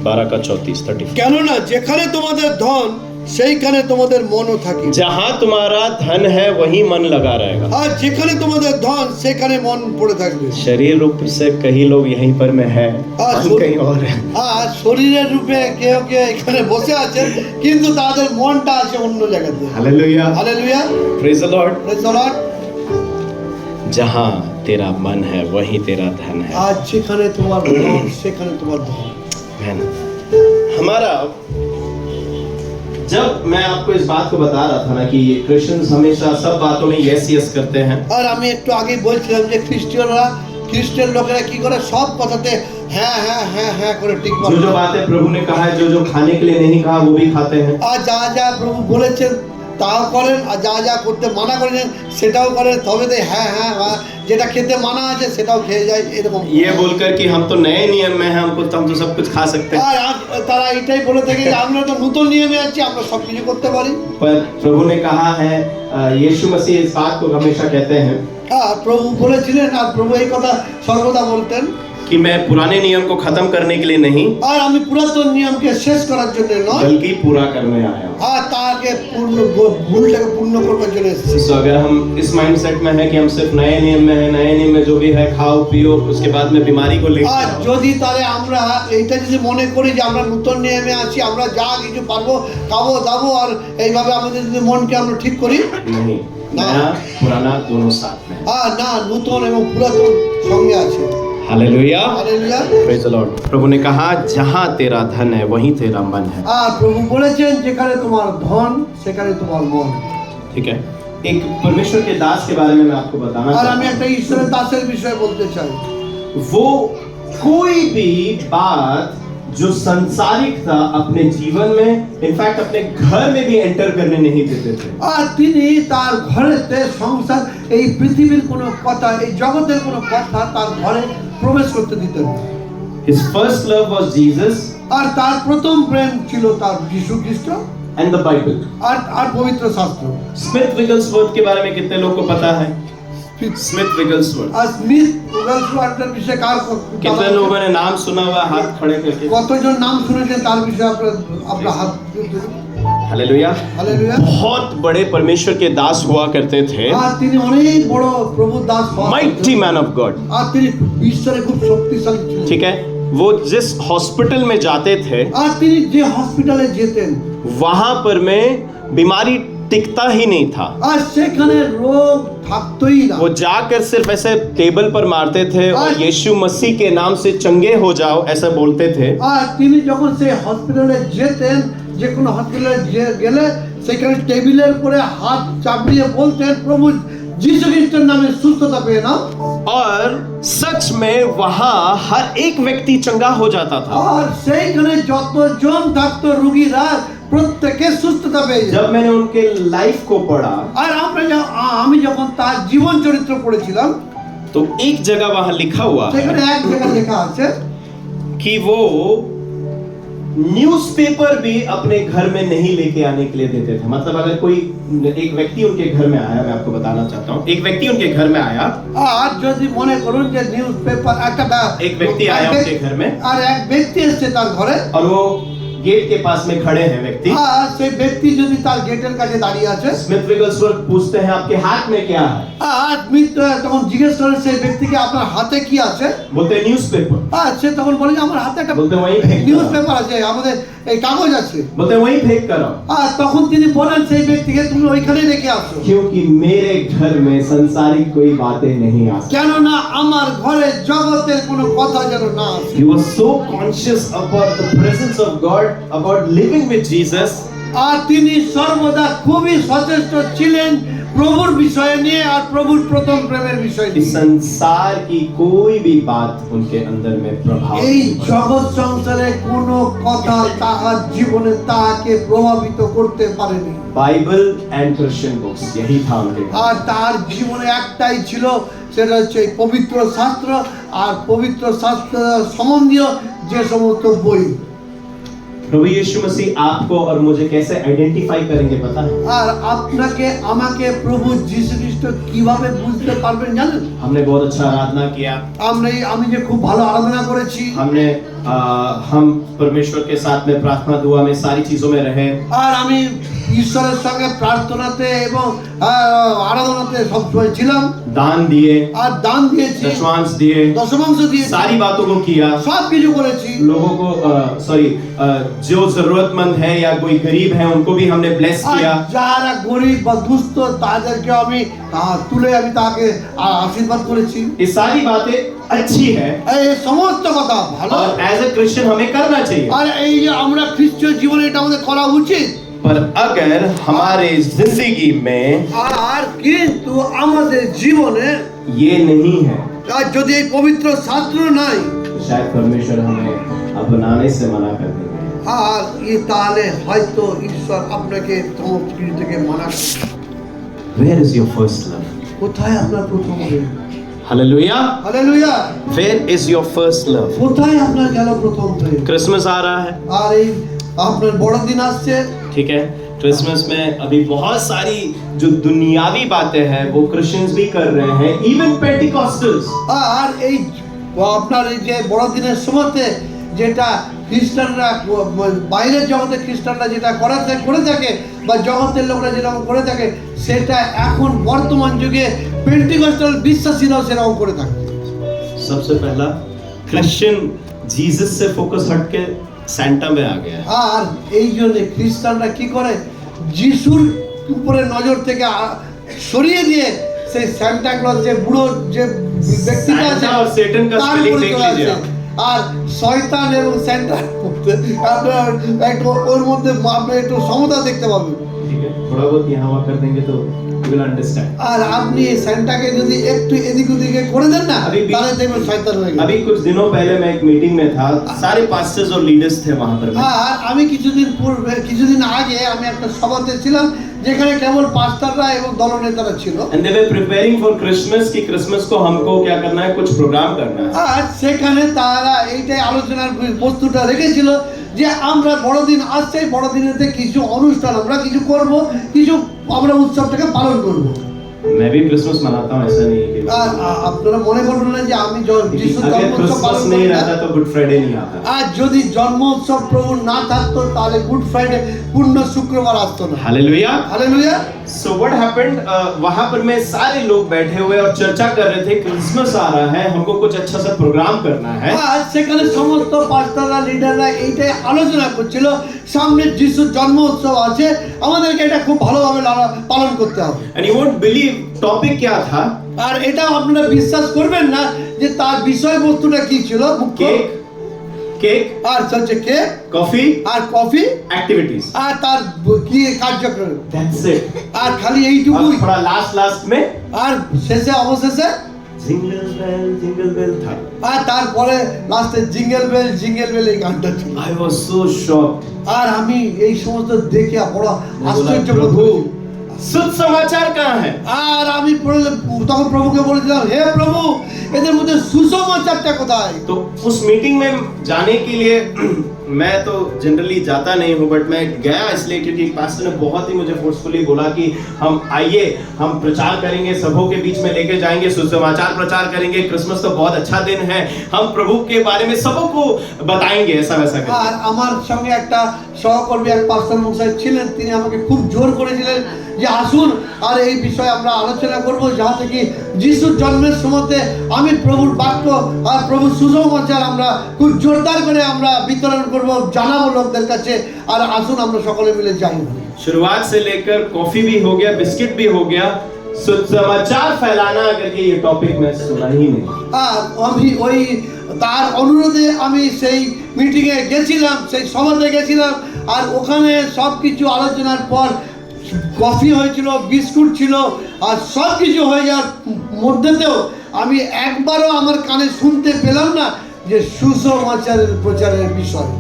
12 का 34। কেননা যেখানে তোমাদের ধন সেইখানে তোমাদের মনও থাকে। जहाँ तुम्हारा धन है वहीं मन लगा रहेगा। আর যেখানে তোমাদের ধন সেখানে মন পড়ে থাকবে। शरीर रूप से कई लोग यहीं पर में है, मन कहीं और है। আর শরীরের রূপে কেউ কেউ এখানে বসে আছে কিন্তু তাদের মনটা আছে অন্য জায়গাতে। Hallelujah, hallelujah, praise the Lord. Praise the Lord. जहाँ तेरा मन है वहीं तेरा धन है। आज যেখানে তোমার ধন সেখানে তোমার ধন। Amen. हमारा, जब मैं आपको इस बात को बता रहा था ना कि क्रिश्चियंस हमेशा सब बातों में यस यस करते हैं, আর আমি একটু আগে বলছিলাম যে খ্রিস্টান লোকেরা কি করে সব কথাতে হ্যাঁ হ্যাঁ হ্যাঁ হ্যাঁ করে টিক মারে। जो बातें प्रभु ने कहा है, जो खाने के लिए नहीं कहा वो भी खाते हैं। আর যা যা প্রভু বলেছেন তাও করেন আর যা যা করতে মানা করেছেন সেটাও করেন, তবে তো হ্যাঁ হ্যাঁ হ্যাঁ যেটা খেতে মানা আছে সেটাও খেয়ে যায় এরকম। ये बोलकर कि हम तो नए नियम में हैं, हम तो सब कुछ खा सकते हैं। আর তারা এটাই বলে থাকে যে আমরা তো নতুন নিয়মে আছি, আমরা সবকিছু করতে পারি। पर प्रभु ने कहा है, यीशु मसीह इस बात को हमेशा कहते हैं হ্যাঁ প্রভু বলেছিলেন আর প্রভু এই কথা সর্বদা বলতেন कि मैं पुराने नियम को खत्म करने के लिए नहीं, আর আমি পুরাতন নিয়মকে শেষ করার জন্য নয় बल्कि पूरा करने आया हूँ। আর তাকে ভুলটাকে পূর্ণ করবার জন্য এসেছি। तो अगर हम इस माइंडसेट में है कि हम सिर्फ नए नियम में है, नए नियम में जो भी है खाओ पियो, उसके बाद में बीमारी को আর लेकर যদি তাহলে আমরা এইটা যদি মনে করি যে আমরা নতুন নিয়মে আছি, আমরা যা কিছু পারবো খাবো দাবো আর এইভাবে আমাদের যদি মনকে আমরা ঠিক করি, नहीं, नया पुराना दोनों साथ में। না নতুন এবং পুরাতন সঙ্গে আছে। Hallelujah, hallelujah. Praise the Lord. प्रभु ने कहा जहाँ तेरा धन है वहीं तेरा मन है। আর প্রভু বলেছেন যেখানে তোমার ধন সেখানে তোমার মন। ठीक है, एक परमेश्वर के दास के बारे में मैं आपको बताना আর चाहता আমি একটা ঈশ্বরের দাসের বিষয়ে বলতে চাই। हूं। वो कोई भी बात जो संसारिक था अपने जीवन में, इनफैक्ट अपने घर में भी एंटर करने नहीं देते थे। আর তিনি তার ঘরেতে সংসার এই পৃথিবীর কোনো কথা এই জগতের কোনো কথা তার ঘরে প্রবেশ করতে দিতেন না। His first love was Jesus আর তার প্রথম প্রেম ছিল তার যীশু খ্রিস্ট and the Bible. আর পবিত্র শাস্ত্র। स्मिथ विगलसवर्थ के बारे में कितने लोग को पता है? स्मिथ विगलसवर्थ, আর স্মিথ উইগলসওয়ার্থের বিষয়ে কার कितने लोगों ने नाम सुना हुआ है? हाथ खड़े करके। কতজন নাম শুনেছেন তার বিষয়ে আপনার হাত हालेलुया। हालेलुया। बहुत बड़े परमेश्वर के दास हुआ करते थे, আর তিনি অনেক বড় প্রভু দাস माइटी मैन ऑफ गॉड। আর তিনি ঈশ্বরে খুব শক্তিশালী ছিলেন। ठीक है, वो जिस हॉस्पिटल में जाते थे আর তিনি যে হসপিটালে যেতেন वहां पर में बीमारी टिकता ही नहीं था। আর সেখানে রোগ থাকতোই না। वो जाकर सिर्फ ऐसे टेबल पर मारते थे और यीशु मसीह के नाम से चंगे हो जाओ ऐसा बोलते थे। আর তিনি যখন সেই হসপিটালে যেতেন, যে কোনো হসপিটালে গেলে সেখানে টেবিলের উপরে হাত চাপিয়ে বলতেন, প্রভু যিশু খ্রিস্টের নামে সুস্থতা পেয়ে নাও। और सच में वहां हर एक व्यक्ति चंगा हो जाता था। আর সেইখানে যতজন থাকতো রোগীরা প্রত্যেকে সুস্থতা পেয়ে যেত। जब मैंने उनके लाइफ को पढ़ा আর আমি যখন তার জীবন চরিত্র পড়েছিলাম, तो एक जगह वहां लिखा हुआ है সেখানে এক জায়গায় লেখা আছে कि वो न्यूज़पेपर भी अपने घर में नहीं लेके आने के लिए देते थे। मतलब अगर कोई एक व्यक्ति उनके घर में आया, मैं आपको बताना चाहता हूँ, एक व्यक्ति उनके घर में आया, আর যদি মনে করুন যে নিউজ পেপার একটা एक व्यक्ति आया उनके घर में আর এক ব্যক্তি এসেছে তার ঘরে, और वो गेट के पास में खड़े हैं व्यक्ति। আর সেই ব্যক্তি যদি তার গেটের কাছে দাঁড়িয়ে আছে, स्मिथ विगलस्वर्थ पूछते हैं आपके हाथ में क्या है? আর মিত্র তখন জিজ্ঞেস করে সেই ব্যক্তিকে আপনার হাতে কি আছে। बोलते हैं न्यूज़पेपर। আর সে তখন বলে যে আমার হাতে একটা बोलते हैं वहीं फेंक নিউজ करो। পেপার আছে, আমাদের এই কাগজ আছে। बोलते हैं वहीं फेंक करो। আর তখন তিনি বলেন সেই ব্যক্তিকে তুমি ওইখানে রেখে আসো, क्योंकि मेरे घर में संसारिक कोई बातें नहीं आ सकती। কেননা আমার ঘরে জগতের কোনো কথা যেন না আসে। He was so conscious about the presence of God, about living with Jesus, আর তিনি সর্বদা খুবই সচেষ্ট ছিলেন প্রভুর বিষয় নিয়ে আর প্রভুর প্রথম প্রেমের বিষয় कि নিয়ে। संसार की कोई भी बात उनके अंदर में प्रभाव এই नहीं पड़ा। জগৎ সংসারে কোনো কথা তাহার জীবনে তাহাকে প্রভাবিত করতে পারেনি। बाइबल एंड क्रिश्चियन बुक्स, यही था उनके घर। আর তার জীবনে একটাই ছিল, সেটা হচ্ছে এই পবিত্র শাস্ত্র আর পবিত্র শাস্ত্র সম্বন্ধীয় যে সমস্ত বই। प्रभु यीशु मसीह आपको और मुझे कैसे आइडेंटिफाई करेंगे पता है? আর আপনাকে আমাকে প্রভু যীশু খ্রিস্ট কিভাবে বুঝতে পারবেন জানেন? हमने बहुत अच्छा आराधना किया। আমি যে খুব ভালো আরাধনা করেছি, हम परमेश्वर के साथ में प्रार्थना दुआ में सारी चीजों में रहे। আর আমি ঈশ্বরের সঙ্গে প্রার্থনাতে এবং আরাধনাতে সবসময় ছিলাম, दान दिए, আর দান দিয়েছি, दशमांश दिए, দশমাংশ দিয়েছি, सारी बातों को किया। সব কিছু করেছি। लोगों को जो जरूरतमंद है या कोई गरीब है उनको भी हमने ब्लेस আর किया। যারা গরিব বা দুস্থ তাদেরকে আমি তুলে আমি তাকে আশীর্বাদ করেছি। ये सारी बातें अच्छी है এই সমস্ত কথা ভালো, और एज ए क्रिश्चियन हमें करना चाहिए। আর এই যে আমরা খ্রিস্টীয় জীবনে এটা আমাদের করা উচিত। पर अगर हमारे जिंदगी में আর কিন্তু আমাদের জীবনে ये नहीं है আর যদি এই পবিত্র শাস্ত্র নাই, तो शायद परमेश्वर हमें अपनाने से मना कर देंगे। আর তাহলে হয়তো ঈশ্বর আপনাকে সমস্ত কিছু থেকে মানা করবে। Where is your first love? কোথায় আপনার প্রথম প্রেম? Hallelujah. Hallelujah. Where is your first love? কোথায় আপনার গেল প্রথম প্রেম? क्रिसमस आ रहा है, আর এই আপনার বড়দিন আসছে, ठीक है। क्रिसमस में अभी बहुत सारी जो दुनियावी बातें हैं वो क्रिश्चियंस भी कर रहे हैं, इवन पेंटिकॉस्टल्स। আর এই আপনার এই যে বড়দিনের সময়তে যেটা খ্রিস্টানরা বাইরের জগতে খ্রিস্টানরা যেটা করে থাকে বা জগতের লোকরা যেরকম করে থাকে, সেটা এখন বর্তমান যুগে পেন্টিকস্টাল বিশ্বাসীরাও সেরকম করে থাকে। सबसे पहला क्रिश्चियन जीसस से फोकस हट के सैंटा में आ गया है। আর এই জন্য খ্রিস্টানরা কি করে, যিশুর উপরে নজর থেকে সরিয়ে দিয়ে সেই সান্টা ক্লজ যে বুড়ো যে ব্যক্তিটা আছে Santa और Satan का তার spelling উপরে देख চলে लीजिए আসে। आप। আর শয়তান এবং স্যান্টার মধ্যে আপনার একটু ওর মধ্যে আপনি একটু সমতা দেখতে পাবেন। ठीक है, थोड़ा बहुत यहाँ वहाँ कर देंगे तो you will understand। আর আপনি স্যান্টাকে যদি একটু এদিক ওদিকে করে দেন না, अभी भी- তাহলে দেখবেন শয়তান হয়ে গেল। अभी कुछ दिनों पहले मैं एक मीटिंग में था, सारे पास्टर्स और लीडर्स थे वहाँ पर। আর আমি কিছুদিন আগে আমি একটা সভাতে ছিলাম যেখানে কেবল পাস্টাররা এবং দলনেতারা ছিল। And they were preparing for Christmas कि क्रिसमस को हमको क्या करना है, कुछ प्रोग्राम करना है। আর সেখানে তারা এইটাই আলোচনার বস্তুটা রেখেছিল যে আমরা বড়দিন আসছে, বড়দিনেতে কিছু অনুষ্ঠান আমরা কিছু করব, কিছু আমরা উৎসবটাকে পালন করব। मैं भी क्रिसमस मनाता हूँ, ऐसा नहीं है कि আর আপনারা মনে করবেন না যে আমি যিশুর अगर জন্ম উৎসব क्रिसमस পালন नहीं করি না। रहता तो गुड फ्राइडे नहीं आता। আর যদি জন্ম উৎসব প্রভু না থাকতো তাহলে গুড ফ্রাইডে পূর্ণ শুক্রবার আসতো না। Hallelujah. Hallelujah. So what happened? वहां पर में सारे लोग बैठे हुए और चर्चा कर रहे थे, क्रिसमस आ रहा है, हमको कुछ अच्छा सा प्रोग्राम करना है। আর সেখানে সমস্ত পাস্টাররা লিডাররা এইটাই আলোচনা করছিল, সামনে যিশুর জন্ম উৎসব আছে, আমাদেরকে এটা খুব ভালোভাবে পালন করতে হবে। And you won't believe topic क्या था? আর এটা আপনারা বিশ্বাস করবেন না যে তার বিষয়বস্তুটা কি ছিল। केक, केक, আর হচ্ছে কেক, कॉफी, আর কফি, एक्टिविटीज। আর তার কি কার্যক্রম, That's it। আর খালি এইটুকুই। और थोड़ा लास्ट में আর শেষে অবশেষে जिंगल बेल था। আর তারপরে লাস্টে জিঙ্গেল বেল এই গানটা ছিল। I was so shocked। আর আমি এই সমস্ত দেখে বড় আশ্চর্য বোধ प्रभु, করেছি। सुसमाचार कहाँ है? আর আমি তখন প্রভুকে বলেছিলাম, হে প্রভু, এদের মধ্যে সুসমাচারটা কোথায়? तो उस मीटिंग में जाने के लिए मैं तो जनरली जाता नहीं हूँ, बट मैं गया इसलिए क्योंकि पास्टर ने बहुत ही मुझे फोर्सफुली बोला कि हम आइए, हम प्रचार करेंगे, सबों के बीच में लेके जाएंगे, सुसमाचार प्रचार करेंगे, क्रिसमस तो बहुत अच्छा दिन है, हम प्रभु के बारे में सबों को बताएंगे, ऐसा वैसा करके। আর আমার সঙ্গে একটা সহকর্মী এক পাস্টার মশাই ছিলেন, তিনি আমাকে খুব জোর করেছিলেন যে আসুন আর এই বিষয়ে আমরা আলোচনা করব, যাতে কি যিশুর জন্মের সময়তে আমি প্রভুর বাক্য আর প্রভুর সুসমাচার আমরা খুব জোরদার করে আমরা বিতরণ করব, জানাবো লোকদের কাছে। আর আসুন আমরা সকলে মিলে যাই। शुरुआत से लेकर कॉफी भी हो गया, बिस्किट भी हो गया, सुसमाचार फैलाना अगर ये टॉपिक मैं सुना ही नहीं। আর আমি ওই তার অনুরোধে আমি সেই মিটিংয়ে গেছিলাম, সেই সভাতে গেছিলাম। আর ওখানে সব কিছু আলোচনার পর কফি হয়েছিল, বিস্কুট ছিল, আর সব কিছু হয়ে যাওয়ার মধ্যেতেও আমি একবারও আমার কানে শুনতে পেলাম না যে সুসমাচারের প্রচারের বিষয়।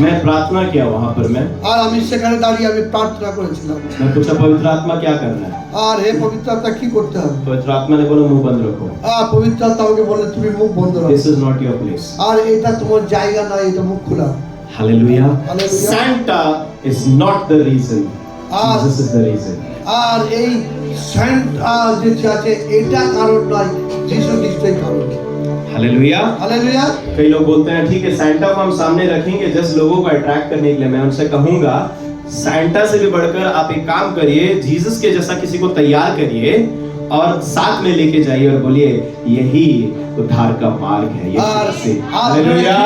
मैं प्रार्थना किया वहां पर আর আমি সেখানে দাঁড়িয়ে আমি প্রার্থনা করেছিলাম। मैं पूछा पवित्र आत्मा क्या करना है? আর হে পবিত্র আত্মা কি করতে হবে? पवित्र आत्मा ने बोला मुंह बंद रखो। আর পবিত্র আত্মা আমাকে বলে তুমি মুখ বন্ধ রাখো। This is not your place। আর এটা তোমার জায়গা নয়, এটা মুখ খোলা। Hallelujah। Hallelujah। Santa is not the reason। Jesus is the reason। আর এই সেন্ট যে আছে এটা কারণ নয়, যিশু খ্রিস্টই কারণ। हालेलुया। हालेलुया। कई लोग बोलते हैं ठीक है सैंटा को हम सामने रखेंगे जस्ट लोगों को अट्रैक्ट करने के लिए। मैं उनसे कहूंगा सैंटा से भी बढ़कर आप एक काम करिए, जीसस के जैसा किसी को तैयार करिए और साथ में लेके जाइए और बोलिए यही उद्धार का मार्ग है। আর यीशु से। হালেলুয়া। हालेलुया।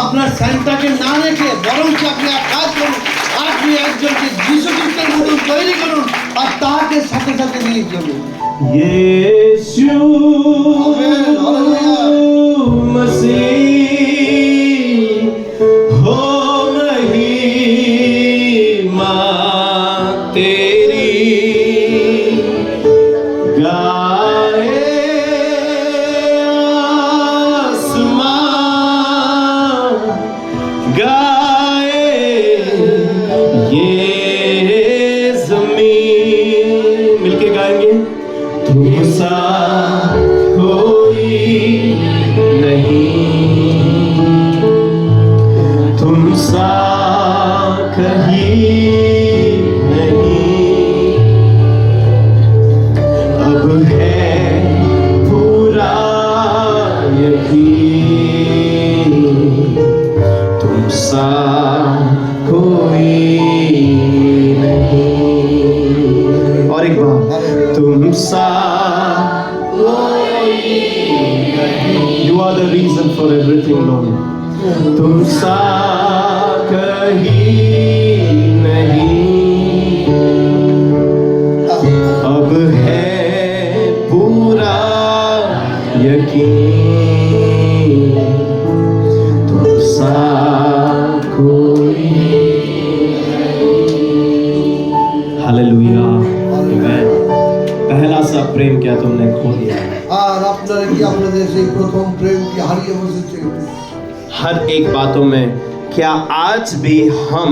আপনার সেন্টাকে না রেখে বরং আপনি এক কাজ করুন, আপনি একজনকে যিশু খ্রিস্টের মতো তৈরি করুন আর তাকে সাথে সাথে নিয়ে চলুন। यीशु मसीह हो महिमा तेरी गाए आसमान गाए ये जमीन। मिलके गाएंगे तुमसा कोई नहीं, तुमसा कहीं नहीं, अब है पूरा यकीन, तुमसा कोई नहीं। और एक बार तुमसा You are the reason for everything, Lord। तुमसा कहीं नहीं, अब है पूरा यकीन, तुमसा कोई। हालेलुया। आमीन। पहला सा प्रेम क्या तुमने खो दिया? আর আপনারা কি আপনাদের সেই প্রথম প্রেমকে হারিয়ে বসেছেন? हर एक बातों में क्या आज भी हम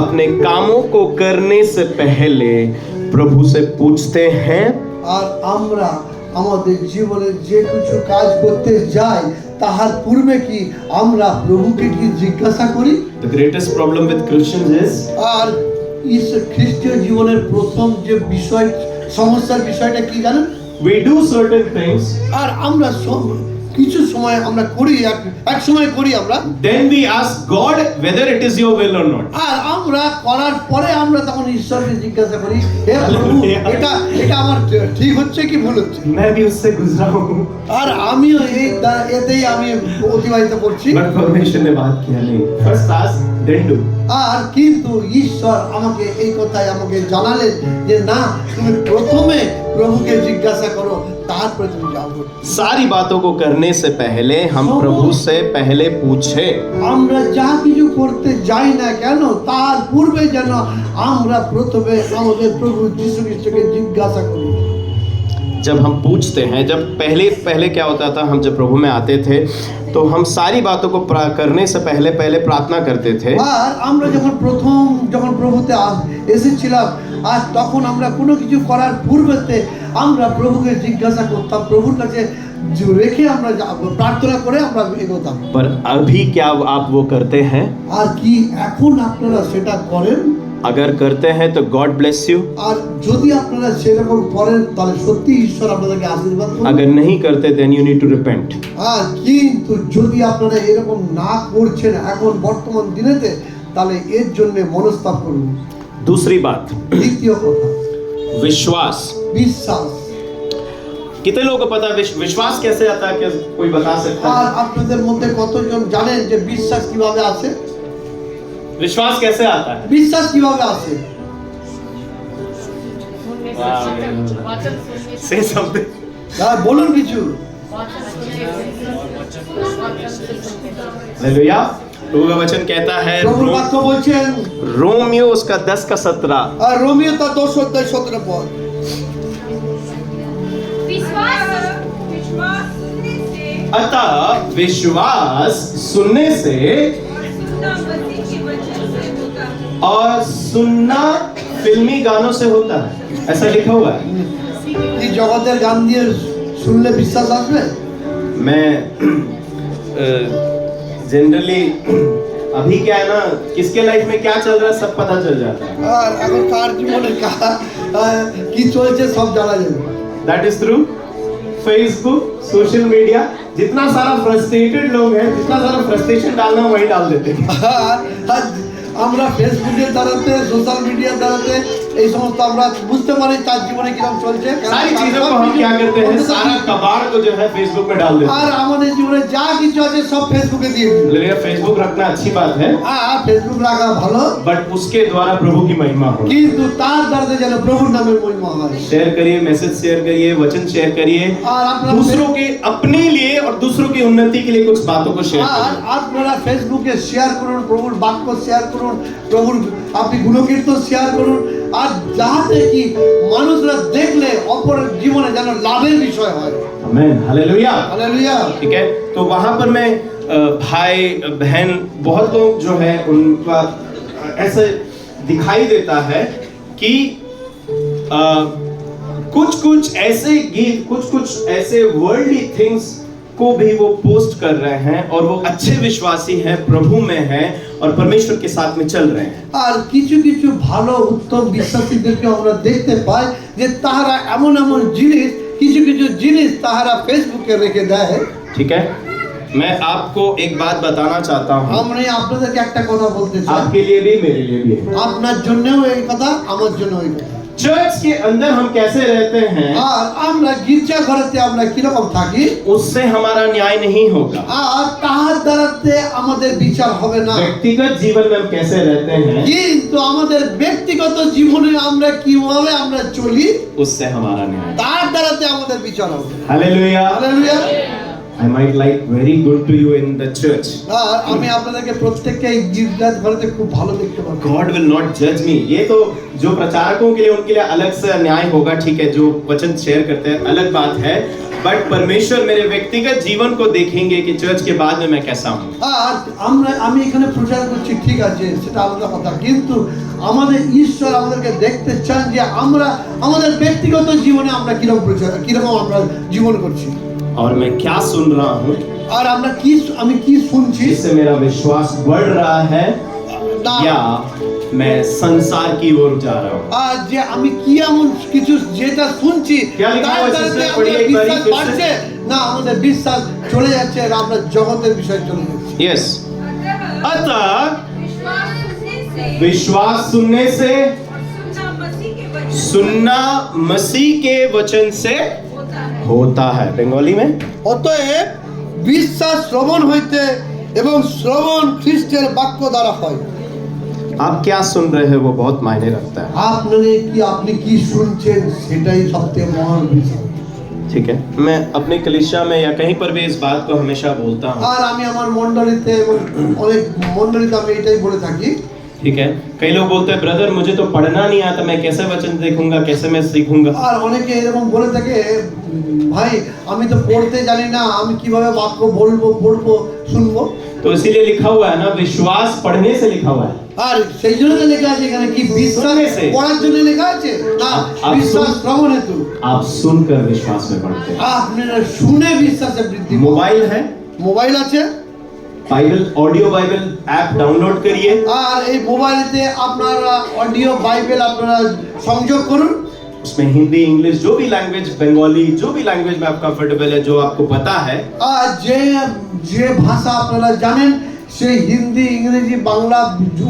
अपने कामों को करने से पहले प्रभु से पूछते हैं? আর আমরা আমাদের জীবনে যে কিছু কাজ করতে যাই তাহার পূর্বে কি আমরা প্রভুকে কি জিজ্ঞাসা করি? The greatest problem with Christians is আর খ্রিস্টীয় জীবনের প্রথম যে সমস্যার বিষয়টা কি জানেন? we do certain things আর আমরা কিছু সময় আমরা করি, এক সময় করি আমরা, then we ask God whether it is your will or not. আর আমরা করার পরে আমরা তখন ঈশ্বরকে জিজ্ঞাসা করি, হে প্রভু, এটা আমার ঠিক হচ্ছে কি ভুল হচ্ছে। मैं भी उससे गुजरा हूँ, আর আমিও এতেই আমি অতিবাহিত করছি। but परमेश्वर ने बात किया नहीं, first ask then do. আর কিন্তু ঈশ্বর আমাকে এই কথাই আমাকে জানালেন যে না, তুমি প্রথমে প্রভুকে জিজ্ঞাসা করো, তারপরে তুমি যাও। सारी बातों को करने से पहले हम प्रभु से पहले पूछे। আমরা যা কিছু करते যাই না কেন তার পূর্বে যেন আমরা প্রথমে আমাদের প্রভু যীশু খ্রিস্টকে জিজ্ঞাসা করি। जब हम पूछते हैं, जब पहले क्या होता था, हम जब प्रभु में आते थे तो हम सारी बातों को करने से पहले प्रार्थना करते थे। আর আমরা যখন প্রভুতে এসেছিলাম, আর তখন আমরা কোনো কিছু করার পূর্বেতে আমরা প্রভুকে জিজ্ঞাসা করতাম, প্রভুর কাছে রেখে আমরা প্রার্থনা করে আমরা এগোতাম। पर अभी क्या आप वो करते हैं? আর কি এখন আপনারা সেটা করেন? अगर करते हैं तो गॉड ब्लेस यू। আর যদি আপনারা সেরকম করেন তাহলে সত্যি ঈশ্বর আপনাদেরকে আশীর্বাদ করবেন। अगर नहीं करते then you need to repent। আর কিন্তু যদি আপনারা এরকম না করছেন এখন বর্তমান দিনেতে, তাহলে এর জন্য মনস্তাপ করুন। दूसरी बात, দ্বিতীয় কথা, विश्वास। বিশ্বাস। कितने लोगों को पता है विश्वास कैसे आता है? क्या कोई बता सकता আর है? আপনাদের মধ্যে কতজন জানেন যে বিশ্বাস কিভাবে আসে? विश्वास कैसे आता है? বিশ্বাস কিভাবে আসে? Say something। বলুন কিছু। हालेलुया। प्रभु का वचन कहता है, প্রভুর বাক্য বলছেন रोमियो उसका 10 का 17। আর রোমিও তার 10:17 পদ। विश्वास विश्वास सुनने से अतः विश्वास सुनने से सुनना मसीह के वचन से होता है। और सुनना फिल्मी गानों से होता है, ऐसा लिखा हुआ है। এই জগতের গান দিয়ে শুনলে বিশ্বাস আসবে? मैं जनरली अभी क्या है ना, किसके लाइफ में क्या चल रहा है सब पता चल जाता है। আর এখন কার জীবনে কি চলছে সব জানা যাবে। That is through Facebook, social media. जितना सारा फ्रस्ट्रेटेड लोग हैं, जितना सारा फ्रस्ट्रेशन डालना वही डाल देते हैं। আর আমরা ফেসবুকের দ্বারাতে, সোশ্যাল মিডিয়ার দ্বারাতে এই সমস্ত আমরা বুঝতে পারি তার জীবনে কিরকম চলছে। सारी चीजों को हम क्या करते हैं, सारा कबाड़ को जो है फेसबुक में डाल देते আর আমাদের জীবনে যা কিছু আছে সব ফেসবুকে দিয়ে দিই। हैं। फेसबुक रखना अच्छी बात है, আর ফেসবুক রাখা ভালো, बट उसके द्वारा प्रभु की महिमा हो। কিন্তু তার দ্বারাতে যেন প্রভুর নামের মহিমা হয়। शेयर करिए, मैसेज शेयर करिए, वचन शेयर करिए, और अपना दूसरों के अपने लिए और दूसरों की उन्नति के लिए कुछ बातों को शेयर আর करिए। আপনারা ফেসবুকে শেয়ার করুন, প্রভুর বাক্য শেয়ার করুন, প্রভুর আপনি গুণকীর্তন শেয়ার করুন, আর যাতে কি মানুষরা দেখলে অপরের জীবনে যেন লাভের বিষয় হয়। आमीन, हालेलुया। हालेलुया। ठीक है, तो वहां पर मैं भाई बहन बहुत लोग जो है उनका ऐसे दिखाई देता है कि कुछ ऐसे गीत, कुछ ऐसे वर्ल्डली थिंग्स को भी वो पोस्ट कर रहे हैं, और वो अच्छे विश्वासी हैं, प्रभु में हैं और परमेश्वर के साथ में चल रहे हैं। আর কিছু কিছু ভালো উত্তম বিশ্বাসীদেরকে আমরা দেখতে পাই যে তাহারা এমন এমন জিনিস, কিছু কিছু জিনিস তাহারা ফেসবুকে রেখে দেয়। ठीक है, मैं आपको एक बात बताना चाहता हूँ, আমি আপনাদেরকে একটা কথা বলতে চাই, आपके लिए भी मेरे लिए भी। আপনার জন্যও এই কথা, আমার জন্য এই কথা। चर्च के अंदर हम कैसे रहते हैं, আর আমরা গির্জা ঘরেতে আমরা কিরকম থাকি, उससे हमारा न्याय नहीं होगा। আর তাহার দ্বারাতে আমাদের বিচার হবে না। व्यक्तिगत जीवन में हम कैसे रहते हैं, কিন্তু আমাদের ব্যক্তিগত জীবনে আমরা কিভাবে আমরা চলি, उससे हमारा न्याय। তার দ্বারাতে আমাদের বিচার হবে। Hallelujah. Hallelujah. I might like very good to you in the church. আর আমি আপনাদেরকে প্রত্যেককে এই গির্জা ঘরেতে খুব ভালো দেখতে পাবো। God will not judge me। ये तो जो प्रचारकों के लिए उनके लिए अलग से न्याय होगा, ठीक है, जो वचन शेयर करते हैं अलग बात है, बट परमेश्वर मेरे व्यक्तिगत जीवन को देखेंगे कि चर्च के बाद में मैं कैसा हूँ। আর আমি এখানে প্রচার করছি, ঠিক আছে, সেটা আলাদা কথা, কিন্তু আমাদের ঈশ্বর আমাদেরকে দেখতে চান যে আমরা আমাদের ব্যক্তিগত জীবনে আমরা কিরকম আমরা জীবন করছি, और मैं क्या सुन रहा हूँ, আর আমি কি শুনছি, जिससे मेरा विश्वास बढ़ रहा है না या मैं संसार की ओर जा रहा हूँ। আর যে আমি কি এমন কিছু যেটা শুনছি क्या लिखा তার हुआ है দ্বারা सिस्टर? যে पढ़िए আমাদের एक बारी বিশ্বাস फिर से। বাড়ছে না আমাদের বিশ্বাস চলে যাচ্ছে আর আমরা জগতের বিষয়ে চলে যাচ্ছি। यस। अतः अतः विश्वास सुनने से विश्वास सुनने से और सुनना मसीह के वचन सुनना मसीह के वचन से से होता है। होता है। बंगाली में অতএব বিশ্বাস শ্রবণ হইতে এবং শ্রবণ খ্রিস্টের বাক্য দ্বারা হয়। आप क्या सुन रहे हैं वो बहुत मायने रखता है। আপনি কি শুনছেন সেটাই সবচেয়ে মহান বিষয়। ठीक है, मैं अपने कलीसिया में या कहीं पर भी इस बात को हमेशा बोलता हूँ। আর আমি আমার মণ্ডলীতে এবং অনেক মণ্ডলীতে আমি এটাই বলে থাকি। ठीक है, कई लोग बोलते हैं ब्रदर मुझे तो पढ़ना नहीं आता, मैं कैसे वचन देखूंगा, कैसे मैं सीखूंगा। আর অনেকে এরকম বলে থাকে ভাই আমি তো পড়তে জানি না আমি কিভাবে বাক্য বলবো পড়বো শুনবো। तो इसीलिए लिखा हुआ है ना, विश्वास पढ़ने से लिखा हुआ है। আর সেই জন্য তো লেখা আছে এখানে কি বিশ্বাস শুননে সে। পড়ার জন্য লেখা আছে না आप বিশ্বাস सुन- শ্রবণ হেতু। आप सुनकर विश्वास में बढ़ते हैं। আপনারা শুনে বিশ্বাসে বৃদ্ধি পান। मोबाइल है, মোবাইল আছে Bible audio Bible app download करिए, আর এই মোবাইলেতে আপনারা অডিও বাইবেল আপনারা সংযোগ করুন। उसमें हिंदी इंग्लिश जो भी लैंग्वेज, बंगाली जो भी लैंग्वेज में आप कंफर्टेबल है, जो आपको पता है, আর যে যে ভাষা আপনারা জানেন সেই হিন্দি ইংরেজি বাংলা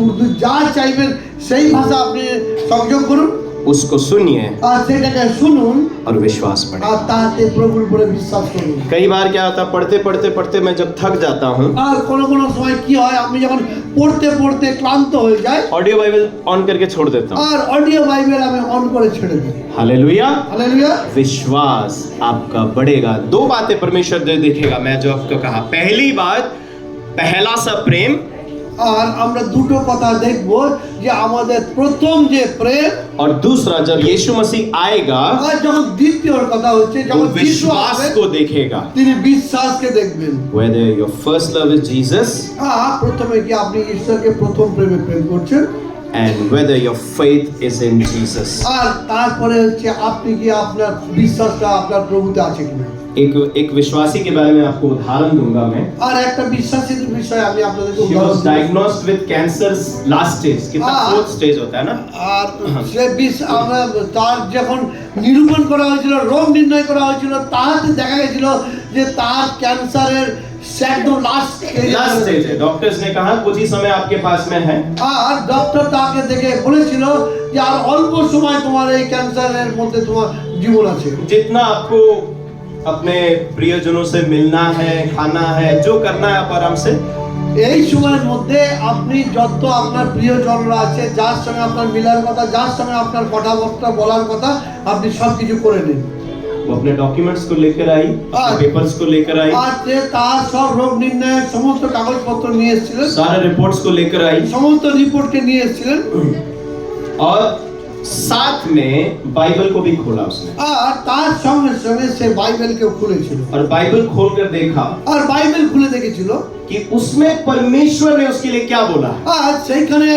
উর্দু যা চাইবেন সেই ভাষা আপনি সংযোগ করুন उसको सुनिए আর সেটাকে শুনুন और विश्वास আর बढ़े। তাতে প্রভুর উপরে বিশ্বাস করুন। कई बार क्या होता है, पढ़ते पढ़ते पढ़ते मैं जब थक जाता हूँ, আর কোনো কোনো সময় কি হয় আমি যখন পড়তে পড়তে ক্লান্ত হয়ে যাই ऑडियो बाइबल ऑन करके छोड़ देता हूँ। আর অডিও বাইবেল আমি অন করে ছেড়ে দিই। हालेलुया। हालेलुया। विश्वास आपका बढ़ेगा। दो बातें परमेश्वर जो देखेगा, मैं जो आपको कहा, पहली बात पहला सा प्रेम, আর আমরা দুটো কথা দেখব যে আমাদের প্রথম যে প্রেম और दूसरा जब यीशु मसीह आएगा আর যখন দ্বিতীয় কথা হচ্ছে वो যখন যিশু विश्वास আসবেন, को देखेगा। তিনি বিশ্বাসকে দেখবেন। Whether your first love is Jesus প্রথমে কি আপনি ঈশ্বরকে প্রথম প্রেমে প্রেম করছেন and whether your faith is in Jesus। আর তারপরে হচ্ছে আপনি কি আপনার বিশ্বাসটা আপনার প্রভুতে আছে কিনা। एक विश्वासी के बारे में आपको उदाहरण दूंगा मैं। আর একটা বিশ্বাসের বিষয় আমি আপনাদেরকে He উদাহরণ was Dev. diagnosed with cancer last stage, कितना हाँ। fourth stage होता है ना। আর সে আমরা তার যখন নিরূপণ করা হয়েছিল রোগ নির্ণয় করা হয়েছিল তাতে দেখা গেছিল যে তার ক্যান্সারের একদম লাস্ট लास्ट स्टेज है, डॉक्टर्स ने कहा कुछ ही समय आपके पास में है, আর ডক্টর তাকে দেখে বলেছিল যে আর অল্প সময় তোমার এই ক্যান্সারের মধ্যে তোমার জীবন আছে। जितना आपको अपने प्रियजनों से मिलना है, खाना है, जो करना है आप आराम से এই সময়ের মধ্যে আপনি যত আপনার প্রিয়জনরা আছে যার সঙ্গে আপনার মিলার কথা যার সঙ্গে আপনার কথাবার্তা বলার কথা আপনি সব কিছু করে নিন। वो अपने डॉक्यूमेंट्स को लेकर आई, हाँ। पेपर्स को लेकर आई, আর যে তার সব রোগ নির্ণয়ের সমস্ত কাগজপত্র নিয়ে এসেছিলেন सारे रिपोर्ट्स को लेकर आई সমস্ত রিপোর্টকে নিয়ে এসেছিলেন और साथ में बाइबल को भी खोला उसने আর তার সঙ্গে সঙ্গে সে বাইবেলকে খুলেছিল और बाइबल खोलकर देखा আর বাইবেল খুলে দেখেছিল कि उसमें परमेश्वर ने उसके लिए क्या बोला है। আর সেইখানে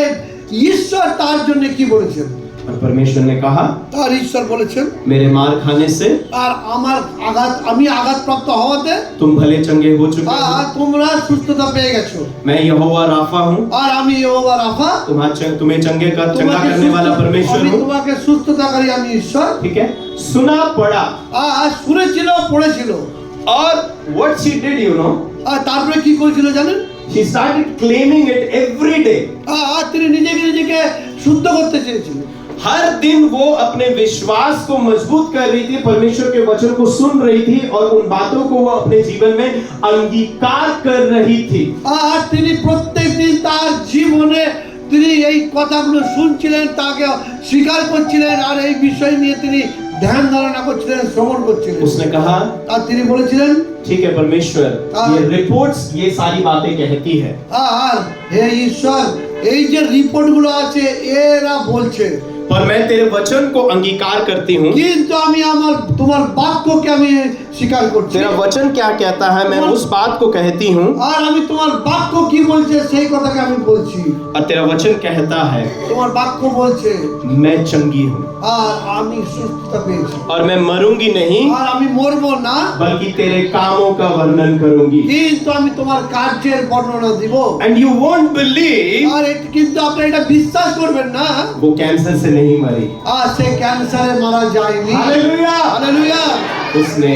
ঈশ্বর তার জন্য কি বলেছেন और परमेश्वर ने कहा আর ঈশ্বর বলেছেন मेरे मार खाने से আর আমার আমি আঘাতপ্রাপ্ত হওয়াতে तुम भले चंगे हो चुके हो, আর তোমরা সুস্থতা পেয়ে গেছো मैं यहोवा राफा हूँ, আর আমি ইয়োবা রাফা तुम्हें चंगा তোমাকে करने वाला परमेश्वर আমি हूँ। তোমাকে সুস্থতাকারী আমি ঈশ্বর। ठीक है, सुना पड़ा আর শুনেছিল পড়েছিল और what she did, you know, আর তারপরে কি করেছিল জানেন she started claiming it every day। আর তিনি নিজেকে শুদ্ধ করতে চেয়েছিলেন। हर दिन वो अपने विश्वास को मजबूत कर रही थी, परमेश्वर के वचन को सुन रही थी और उन बातों को वो अपने जीवन में अंगीकार कर रही थी। আর তিনি প্রত্যেকদিন তার জীবনে তিনি এই কথাগুলো শুনছিলেন তাকে স্বীকার করছিলেন আর এই বিষয় নিয়ে তিনি ধ্যান ধারণা করছিলেন শ্রবণ করছিলেন। उसने कहा আর তিনি বলেছিলেন ठीक है परमेश्वर, हाँ। ये रिपोर्ट्स ये सारी बातें कहती है, আর হে ঈশ্বর এই যে রিপোর্টগুলো আছে এরা বলছে पर मैं तेरे वचन को अंगीकार करती हूँ কিন্তু আমি আমার তোমার বাক্যকে আমি স্বীকার করছি तेरा वचन क्या कहता है, मैं उस बात को कहती हूँ। আর আমি তোমার বাক্য কি বলছে সেই কথাকে আমি বলছি। और तेरा वचन कहता है তোমার বাক্য বলছে मैं चंगी हूँ আর আমি সুস্থতা পেয়েছি और मैं मरूंगी नहीं, আর আমি মরবো না, बल्कि तेरे कामों का वर्णन करूंगी। কিন্তু আমি তোমার কার্যের বর্ণনা দিব। And you won't believe, আর কিন্তু আপনি এটা বিশ্বাস করবেন না, वो कैंसर से नहीं मरी। আর সে ক্যান্সারে মারা যায়নি। हालेलुया। हालेलुया। उसने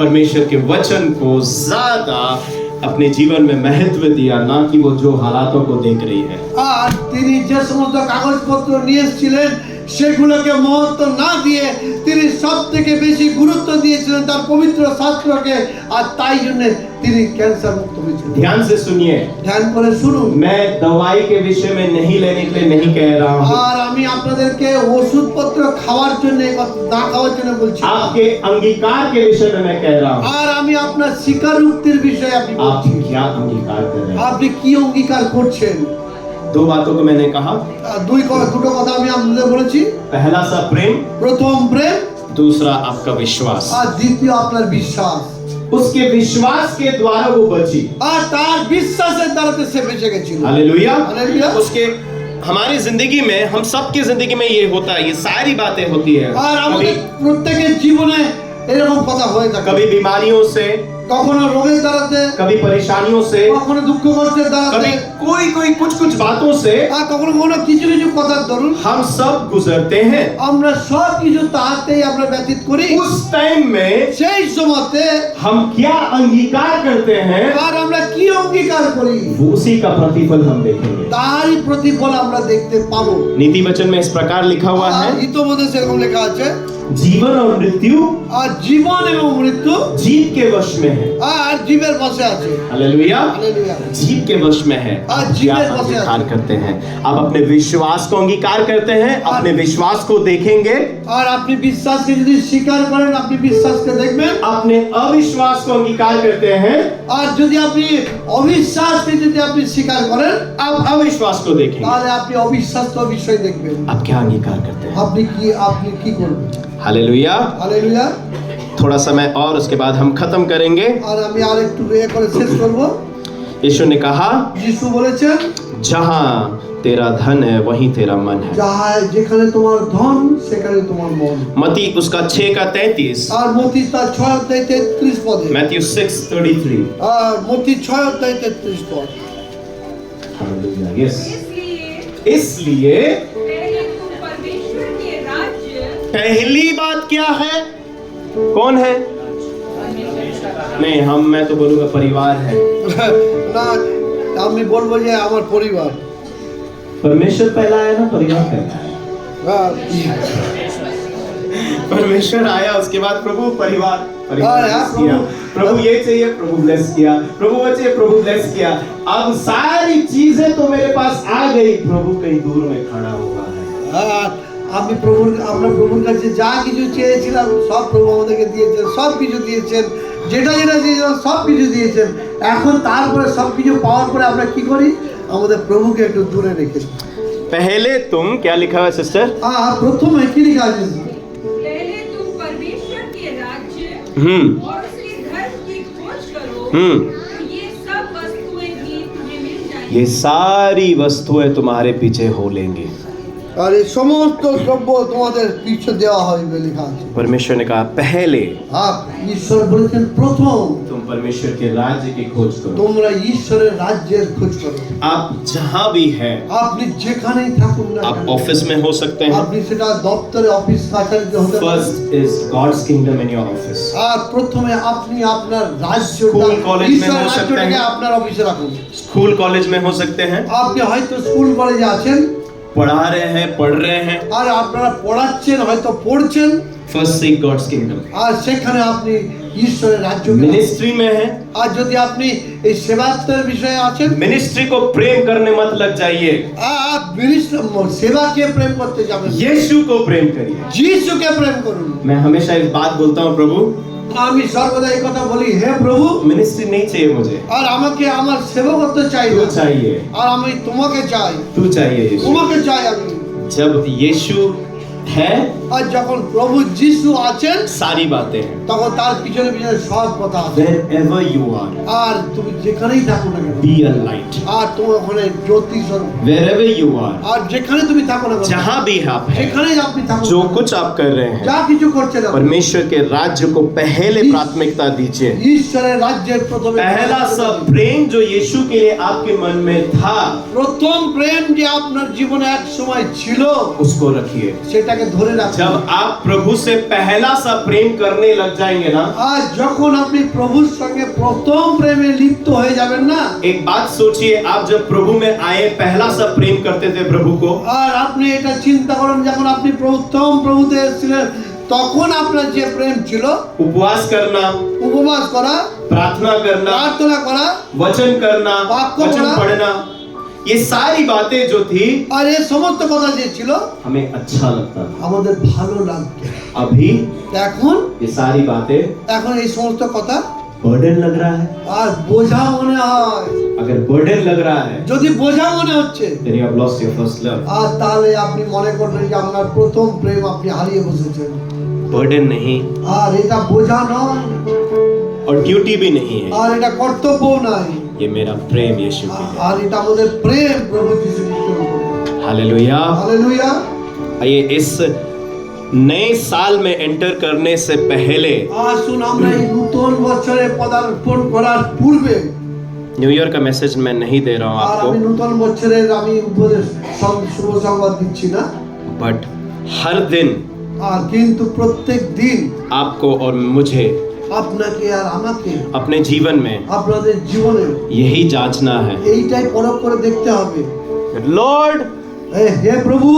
परमेश्वर के वचन को ज्यादा अपने जीवन में महत्व दिया, ना कि वो जो हालातों को देख रही है। আর তিনি যে সমস্ত কাগজপত্র নিয়ে এসেছিলেন সেগুলোকে মহত্ব না দিয়ে তিনি সব থেকে বেশি গুরুত্ব দিয়েছিলেন তার পবিত্র শাস্ত্রকে, আর তাই জন্য তিনি ক্যান্সার মুক্ত হয়েছিলেন। ध्यान से सुनिए, ধ্যান করে শুনুন। मैं दवाई के विषय में नहीं लेने के लिए नहीं कह रहा हूँ, আর আমি আপনাদেরকে ওষুধপত্র খাওয়ার জন্য না খাওয়ার জন্য বলছি, आपके अंगीकार के विषय में मैं कह रहा हूँ। আর আমি আপনার স্বীকারোক্তির বিষয়ে আপনি आप বলছি, क्या अंगीकार कर रहे हैं? আপনি কি অঙ্গীকার করছেন। दो बातों को मैंने कहा, দুটো কথা আমি আপনাদের বলেছি। पहला सा प्रेम, প্রথম প্রেম, दूसरा आपका विश्वास। আর দ্বিতীয় আপনার বিশ্বাস। उसके विश्वास के द्वारा वो बची। আর তার বিশ্বাসের দ্বারাতে সে বেঁচে গেছিল। हालेलुया। हालेलुया। उसके हमारी जिंदगी में, हम सबकी जिंदगी में ये होता है, ये सारी बातें होती है। আর আমাদের कभी প্রত্যেকের জীবনে এরকম কথা হয়ে থাকে, कभी बीमारियों से, কখনো রোগের দ্বারাতে, कभी परेशानियों से, কখনো দুঃখ কষ্টের দ্বারাতে, कभी कोई कोई कुछ कुछ बातों से আর কখনো কখনো কিছু কিছু কথার দরুন हम सब गुजरते हैं। আমরা সব কিছু তাহাতেই আমরা ব্যতীত করি। उस टाइम में সেই সময়তে हम क्या अंगीकार करते हैं, আর আমরা কি অঙ্গীকার করি वो उसी का प्रतिफल हम देखेंगे। তারই প্রতিফল আমরা দেখতে পাবো। नीति वचन में इस प्रकार लिखा हुआ আর है, হিতবোধে সেরকম লেখা আছে, जीवन और मृत्यु আর জীবন এবং মৃত্যু जीव के वश में है। আর জীবের বশে আছে। हालेलुया। हालेलुया। जीव के वश में है। आज आप जीव क्या के वश में अंगीकार है। करते हैं? आप अपने विश्वास को अंगीकार करते हैं, अपने विश्वास को देखेंगे, আর আপনি বিশ্বাসকে যদি স্বীকার করেন আপনি বিশ্বাসকে দেখবেন, अपने अविश्वास को अंगीकार करते हैं, আর যদি আপনি অবিশ্বাসকে যদি আপনি স্বীকার করেন आप अविश्वास को देखेंगे। তাহলে আপনি অবিশ্বাসকে বিষয় দেখবেন। आप क्या अंगीकार करते हैं? আপনি কি করবেন। हालेलुया। हालेलुया। थोड़ा समय और, उसके बाद हम खत्म करेंगे। আর আমি আর একটু করে শেষ করব। यीशु ने कहा, যিশু বলেছেন जहां तेरा धन है वहीं तेरा मन है। যেখানে তোমার ধন সেখানে তোমার মন। मती उसका 6 का 33, আর মতি তার 6 অধ্যায় 33 পদে, मैथ्यू 6:33। আর মতি 6 অধ্যায় 33 পদ। हालेलुया। यस। इसलिए इसलिए पहले तुम परमेश्वर के राज्य, पहली बात क्या है? कौन है? नहीं, मैं तो बोलूंगा परिवार है। না আমি বলবো যে আমার পরিবার। परमेश्वर पहला है ना, परिवार पहला है। परमेश्वर आया, उसके बाद प्रभु परिवार हाँ, किया। प्रभु ये चाहिए, प्रभु ब्लेस किया। प्रभु वो चाहिए, प्रभु ब्लेस किया। अब सारी चीजें तो मेरे पास आ गई, प्रभु कहीं दूर में खड़ा हुआ है। আমরা প্রভুর কাছে যা কিছু চেয়েছিলাম সব প্রভু আমাদেরকে দিয়েছেন, সব কিছু দিয়েছেন, যেটা দিয়েছেন সব কিছু দিয়েছেন। এখন তারপরে সব কিছু পাওয়ার পরে আমরা কি করি, আমাদের প্রভুকে একটু দূরে রেখে। पहले तुम, क्या लिखा हुआ है सिस्टर? প্রথমে কি লেখা আছে? पहले तुम परमेश्वर के राज्य और उसके धर्म की खोज करो, तो ये सब वस्तुएं भी तुम्हें मिल जाएंगी। ये सारी वस्तुएं तुम्हारे पीछे हो लेंगी। আর এই সমস্ত দ্রব্য তোমাদের পিছু দেওয়া হবে লেখা আছে। परमेश्वर ने कहा पहले ঈশ্বর বলেছেন প্রথম तुम परमेश्वर के राज्य की खोज करो। তোমরা ঈশ্বরের রাজ্যের খোঁজ করো। आप जहां भी हैं, আপনি যেখানেই থাকুন না आप কেন, ऑफिस में हो सकते हैं। আপনি সেটা দপ্তরে অফিস কাছারিতে হতে পারে। First is God's kingdom in your office. আর প্রথমে আপনি আপনার রাজ্যটা স্কুল, কলেজ में ঈশ্বরের हो सकते রাজ্যটাকে हैं। আপনার অফিসে রাখুন। स्कूल कॉलेज में हो सकते हैं, আপনি হয়তো স্কুল কলেজে আছেন पढ़ा रहे हैं, पढ़ रहे हैं। আর আপনারা পড়াচ্ছেন, হয়তো পড়ছেন, फर्स्ट सीक गॉड्स किंगडम। আর সেখানে আপনি ঈশ্বরের রাজ্য। मिनिस्ट्री में है, আর যদি আপনি এই সেবাত্বের বিষয়ে আছেন, मिनिस्ट्री को प्रेम करने मत लग जाइए, সেবাকে প্রেম করতে যাবেন, यीशु को प्रेम करिए। যিশুকে প্রেম করুন। मैं हमेशा एक बात बोलता हूँ, प्रभु আমি সর্বদা এই কথা বলি, হে প্রভু, मिनिस्ट्री नहीं चाहिए मुझे, আর আমাকে আমার সেবকত্ব চাই तू না, चाहिए, আর আমি তোমাকে চাই, तू चाहिए यीशु। তোমাকে চাই আমি। जब यीशु है আর যখন প্রভু যিশু আছেন सारी बातें हैं। তখন তার পিছনে পিছনে সব কথা আছে। Wherever you are, আর তুমি যেখানেই থাকো না কেন, be a light. আর তুমি ওখানে জ্যোতি স্বরূপ। Wherever you are, আর যেখানে তুমি থাকো না কেন, जहाँ भी आप हैं, যেখানেই আপনি থাকো, जो कुछ आप कर रहे যা हैं, কিছু করছেন আপনি, परमेश्वर के राज्य को पहले प्राथमिकता दीजिए। ঈশ্বরের রাজ্যের প্রথমে पहला सा प्रेम जो यीशु के लिए आपके मन में था, প্রথম প্রেম যে আপনার জীবনে এক সময় ছিল उसको रखिए। সেটাকে ধরে রাখুন। जब आप प्रभु से पहला सा प्रेम करने लग जाएंगे ना, আর যখন আপনি প্রভুর সঙ্গে প্রথম প্রেমে লিপ্ত হয়ে যাবেন না, एक बात सोचिए, आप जब प्रभु में आए पहला सा प्रेम करते थे प्रभु को, আর আপনি এটা চিন্তা করেন যখন আপনি প্রথম প্রভুতে এসেছিলেন তখন আপনার যে প্রেম ছিল, उपवास करना, উপবাস করা, प्रार्थना करना, প্রার্থনা করা, वचन करना, वाक्य वचन पढ़ना, पढ़ना, ये सारी बातें जो थी আর এই সমস্ত কথা যে ছিল हमें अच्छा लगता था। আমাদের ভালো লাগতো। अभी এখন ये सारी बातें এখন এই সমস্ত কথা बर्डन लग रहा है। আর বোঝা মনে হয়। अगर बर्डन लग रहा है, যদি বোঝা মনে হচ্ছে then you have lost your first love। আর তাহলে আপনি মনে করবেন যে আপনার প্রথম প্রেম আপনি হারিয়ে বসেছেন। बर्डन नहीं আর এটা বোঝা নয়, और ड्यूटी भी नहीं है, আর এটা কর্তব্য নাই, ये मेरा प्रेम यीशु के लिए। আর এটা আমাদের প্রেম প্রভু যিশু খ্রিস্টের উপরে। हालेलुया। হালেলুয়া। आइए इस नए साल में एंटर करने से पहले, আসুন আমরা এই নতুন বছরে পদার্পণ করার পূর্বে, न्यू ईयर का मैसेज मैं नहीं दे रहा हूँ আর আমি आपको, নতুন বছরের আমি উপদেশ শুভ সংবাদ দিচ্ছি না, बट हर दिन আর কিন্তু প্রত্যেক দিন आपको और मुझे আপনাকে আর আমাকে अपने जीवन में আপনাদের জীবনে यही जांचना है, এইটাই পরখ করে দেখতে হবে, लॉर्ड হে প্রভু,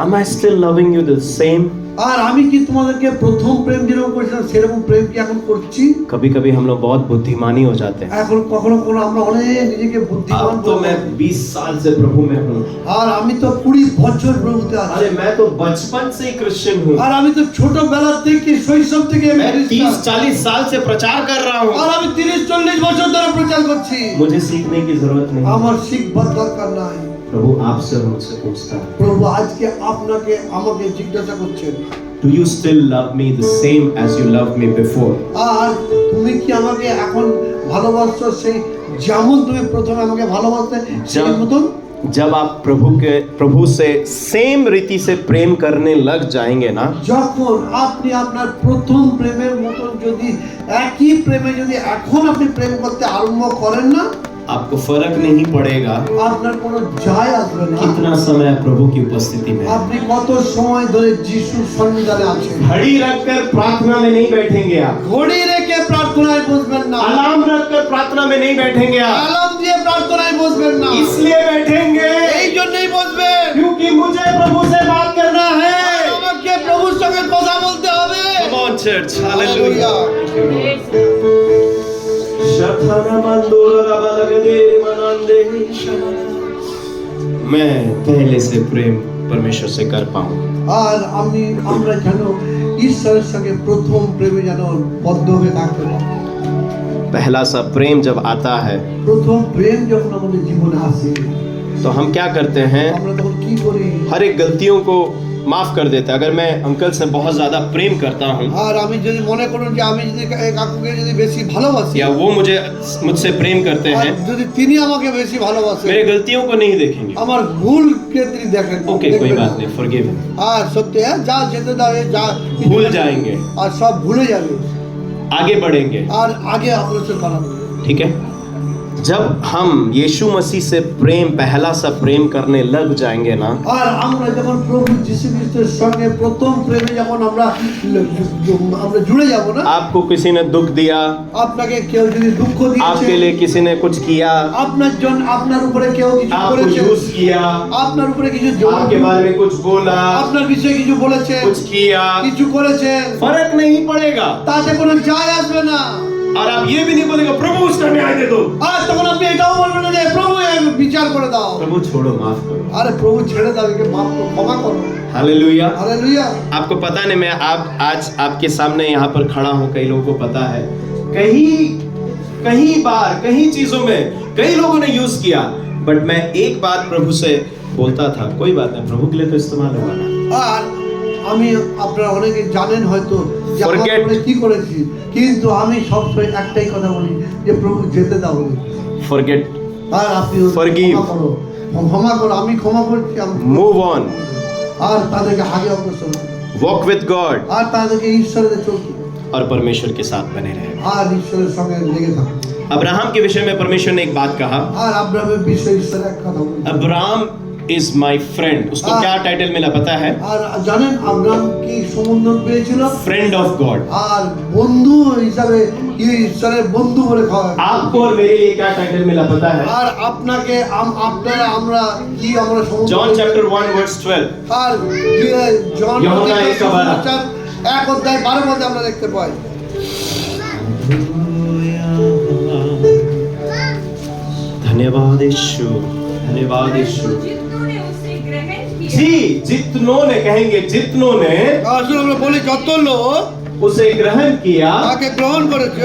am I still loving you the same? আর আমি কি তোমাদেরকে প্রথম প্রেম যেরকম করেছিলাম সেরকম প্রেম কি এখন করছি? कभी कभी हम लोग बहुत बुद्धिमानी हो जाते हैं। এখন কখনো কখনো আমরা অনেক নিজেকে বুদ্ধিমান अब तो मैं 20 साल से प्रभु में हूँ, আর আমি তো 20 বছর প্রভুতে আছি, अरे मैं तो बचपन से ही क्रिश्चियन हूँ, আর আমি তো ছোটবেলা থেকে শৈশব থেকে আমি मैं খ্রিস্টান। 30-40 साल से प्रचार कर रहा हूँ, আর আমি 30-40 বছর ধরে প্রচার করছি, मुझे सीखने की जरूरत नहीं। আমার শিখবার দরকার নাই। प्रभु आपसे और मुझसे पूछता है, প্রভু আজকে আপনাকে আমাকে জিজ্ঞাসা করছেন, do you still love me the same as you loved me before? আর তুমি কি আমাকে এখন ভালোবাসছো সেই যেমন তুমি প্রথমে আমাকে ভালোবাসতে সেই মতন? जब आप प्रभु से सेम रीति से प्रेम करने लग जाएंगे ना, যখন আপনি আপনার প্রথম প্রেমের মতন যদি একই প্রেমে যদি এখন আপনি প্রেম করতে আরম্ভ করেন না, आपको फर्क नहीं पड़ेगा আপনার কোনো যায় আসবে না कितना समय प्रभु की उपस्थिति में। আপনি কত সময় ধরে যিশুর সন্নিধানে আছেন। घड़ी रखकर प्रार्थना में नहीं बैठेंगे आप, ঘড়ি রেখে প্রার্থনায় বসবেন না, अलार्म रखकर प्रार्थना में नहीं बैठेंगे आप, অ্যালার্ম দিয়ে প্রার্থনায় বসবেন না, इसलिए बैठेंगे এই জন্যই বসবেন क्योंकि मुझे प्रभु से बात करना है। আমাকে প্রভুর সঙ্গে কথা বলতে হবে। Come on church, Hallelujah. मैं पहले से प्रेम परमेश्वर से कर पाऊं। আর আমরা যেন ঈশ্বরের সঙ্গে প্রথম প্রেমে যেন বদ্ধ হয়ে থাকতে পারি। पहला सा प्रेम जब आता है প্রথম প্রেম যখন আমাদের জীবনে আসে तो हम क्या करते हैं, আমরা তখন কি করি? हर एक गलतियों को माफ कर देते हैं। अगर मैं अंकल से बहुत ज्यादा प्रेम करता हूँ আর আমি যদি মনে করুন যে আমি যদি কাকুকে যদি বেশি ভালোবাসি या वो मुझसे प्रेम करते আর हैं, যদি তিনি আমাকে বেশি ভালোবাসেন, मेरे गलतियों को नहीं देखेंगे। আমার ভুলকে তিনি দেখেন ओके, कोई দেখবেন बात না। नहीं, फॉरगिव हिम, আর সত্যি যা যেতে দাও যা भूल जाएंगे, আর সব ভুলে যাবে आगे बढ़ेंगे। আর আগে অগ্রসর করাবে। ठीक है, जब हम यीशु मसीह से प्रेम पहला सा प्रेम करने लग जाएंगे ना, আর আমরা যখন প্রভু যিশু খ্রিস্টের সঙ্গে প্রথম প্রেমে যখন আমরা জুড়ে যাব না, आपको किसी ने दुख दिया, আপনাকে কেউ যদি দুঃখ দিয়েছে, आपके लिए किसी ने कुछ किया, আপনার জন্য আপনার উপরে কেউ কিছু आपको করেছে, यूज किया, আপনার উপরে কিছু आपके बारे में कुछ बोला, আপনার বিষয়ে কিছু বলেছে, कुछ किया, কিছু করেছে, फर्क नहीं पड़ेगा। তাতে কোনো যায় আসবে না। और आप ये भी नहीं बोलेगा प्रभु उसका न्याय दे दो, আর তখন আপনি এটাও বলবেন না যে প্রভু এর বিচার করে দাও। प्रभु छोड़ो, माफ करो। আরে प्रभु ছেড়ে দাও, একে মাফ করো, ক্ষমা করো। हालेलुया। हालेलुया। आपको पता नहीं, मैं आज आपके सामने यहाँ पर खड़ा हूँ, कई लोगों को पता है, कई बार कई चीजों में कई लोगों ने यूज किया, बट मैं एक बात प्रभु से बोलता था, कोई बात नहीं, प्रभु के लिए तो इस्तेमाल होगा ना। আর আমি আপনারা অনেকে জানেন হয়তো যে আমার Forget. জীবনে কি করেছি, কিন্তু আমি সবসময় একটাই কথা বলি যে প্রভু যেতে দাও, Forget. আর আপনি Forgive. ক্ষমা করো, আমি ক্ষমা করছি, Move on. আর তাদেরকে আগে অগ্রসর করো। Walk with God. আর তাদেরকে ঈশ্বরের চলতে और परमेश्वर के साथ बने रहे। আর ঈশ্বরের সঙ্গে লেগে থাকো। अब्राहम के विषय में परमेश्वर ने एक बात कहा। আর আব্রাহামের বিষয়ে ঈশ্বর এক কথা বলেছে। Abraham is my friend. उसको क्या टाइटल मिला पता है? আর জানেন আব্রাহাম কি সম্বোধন পেয়েছিল? Friend of God. আর বন্ধু হিসাবে ঈশ্বরের বন্ধু বলে খাওয়া। आपको और मेरे लिए क्या टाइटल मिला पता है? আর আপনাকে আপনারা আমরা কি আমরা সম্বোধন John chapter 1 verse 12. আর জন ইউহানা 1:12 এক অধ্যায় 12 মধ্যে আমরা দেখতে পাই। धन्यवाद यीशु, धन्यवाद यीशु। जितनों ने उसे ग्रहण किया जी, जितनों ने कहेंगे, जितनों ने আসলে আমরা বলি যত লোক उसे ग्रहण किया, তাকে গ্রহণ করেছে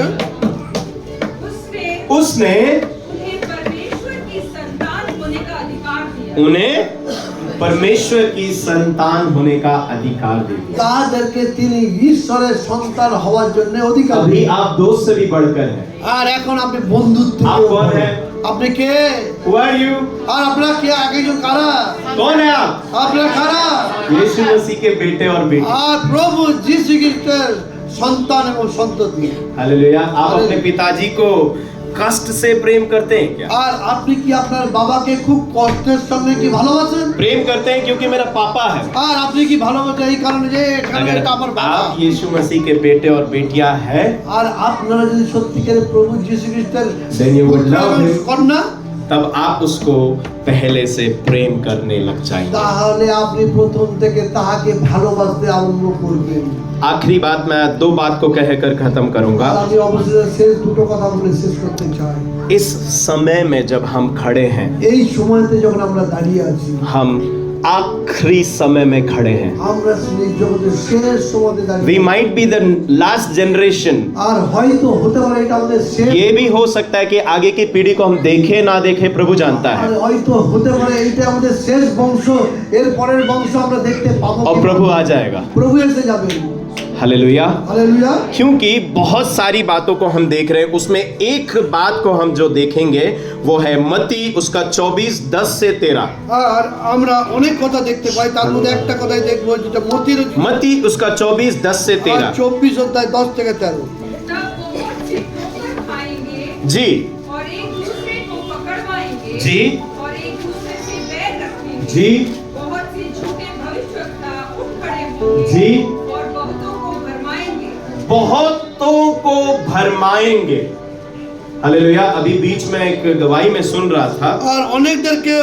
उसने उसने उन्हें परमेश्वर की संतान होने का अधिकार दिया। उन्हें परमेश्वर की संतान होने का अधिकार दे दिया। তাদেরকে তিনি ঈশ্বরের সন্তান হওয়ার জন্য অধিকার अभी দিয়েছেন। आप दोस्त से भी बढ़कर हैं। আর এখন আপনি বন্ধুত্ব आप कौन हैं? আপনি কে? Who are you? আর আপনারা কে? আগেজন কারা? कौन है आप? আপনারা কারা? यीशु मसीह के बेटे और बेटी। আর প্রভু যিশু খ্রিস্টের সন্তান এবং সন্ততি। हालेलुया। आप अपने पिताजी को कष्ट से प्रेम करते हैं क्या? আর আপনি কি আপনার বাবাকে খুব কষ্টের সঙ্গে কি ভালোবাসেন? प्रेम करते हैं क्योंकि मेरा पापा है। আর আপনি কি ভালোবাসেন এই কারণে যে এখানে अगर এটা আমার বাবা? आप यीशु मसीह के बेटे और बेटियां हैं, আর আপনারা যদি সত্যিকারের প্রভু যিশু খ্রিস্টের Then you would love him. কন্যা, तब आप उसको पहले से प्रेम करने लग जाएंगे। তাহলে আপনি প্রথম থেকে তাহাকে ভালোবাসতে আরম্ভ করবেন। आखिरी बात, मैं दो बात को कहकर खत्म करूंगा। আর আমি অবশ্যই শেষ দুটো কথা বলে শেষ করতে চাই। इस समय में जब हम खड़े हैं, এই সময়তে যখন আমরা দাঁড়িয়ে আছি, हम आखिरी समय में खड़े हैं। আমরা এই জগতের শেষ সময়তে We দাঁড়িয়ে might be the last generation। আর হয়তো হতে পারে এটা আমাদের শেষ, ये भी हो सकता है कि आगे की पीढ़ी को हम देखे ना देखे, प्रभु जानता আর है। হয়তো হতে পারে এইটা আমাদের শেষ বংশ, এর পরের বংশ আমরা দেখতে পাবো और কি प्रभु পাবো आ না। जाएगा। প্রভু এসে যাবেন। हालेलुया। हालेलुया। क्योंकि बहुत सारी बातों को हम देख रहे हैं, उसमें एक बात को हम जो देखेंगे वो है मत्ती उसका 24:10 से 13। আর আমরা অনেক কথা দেখতে পাই, তার মধ্যে একটা কথাই দেখবো যেটা মতির मत्ती उसका 24:10 से 13। 24 অধ্যায় 10 থেকে 13। तब वो मुझसे ठोकर खाएंगे जी और एक दूसरे को पकड़वाएंगे जी और एक दूसरे से बैर रखेंगे। जी बहुत से झूठे भविष्यवक्ता उठ खड़े होंगे जी। और बहुतों को भरमाएंगे। बहुतों को भरमाएंगे। हालेलुया। अभी बीच में एक गवाही में सुन रहा था, আর অনেকদেরকে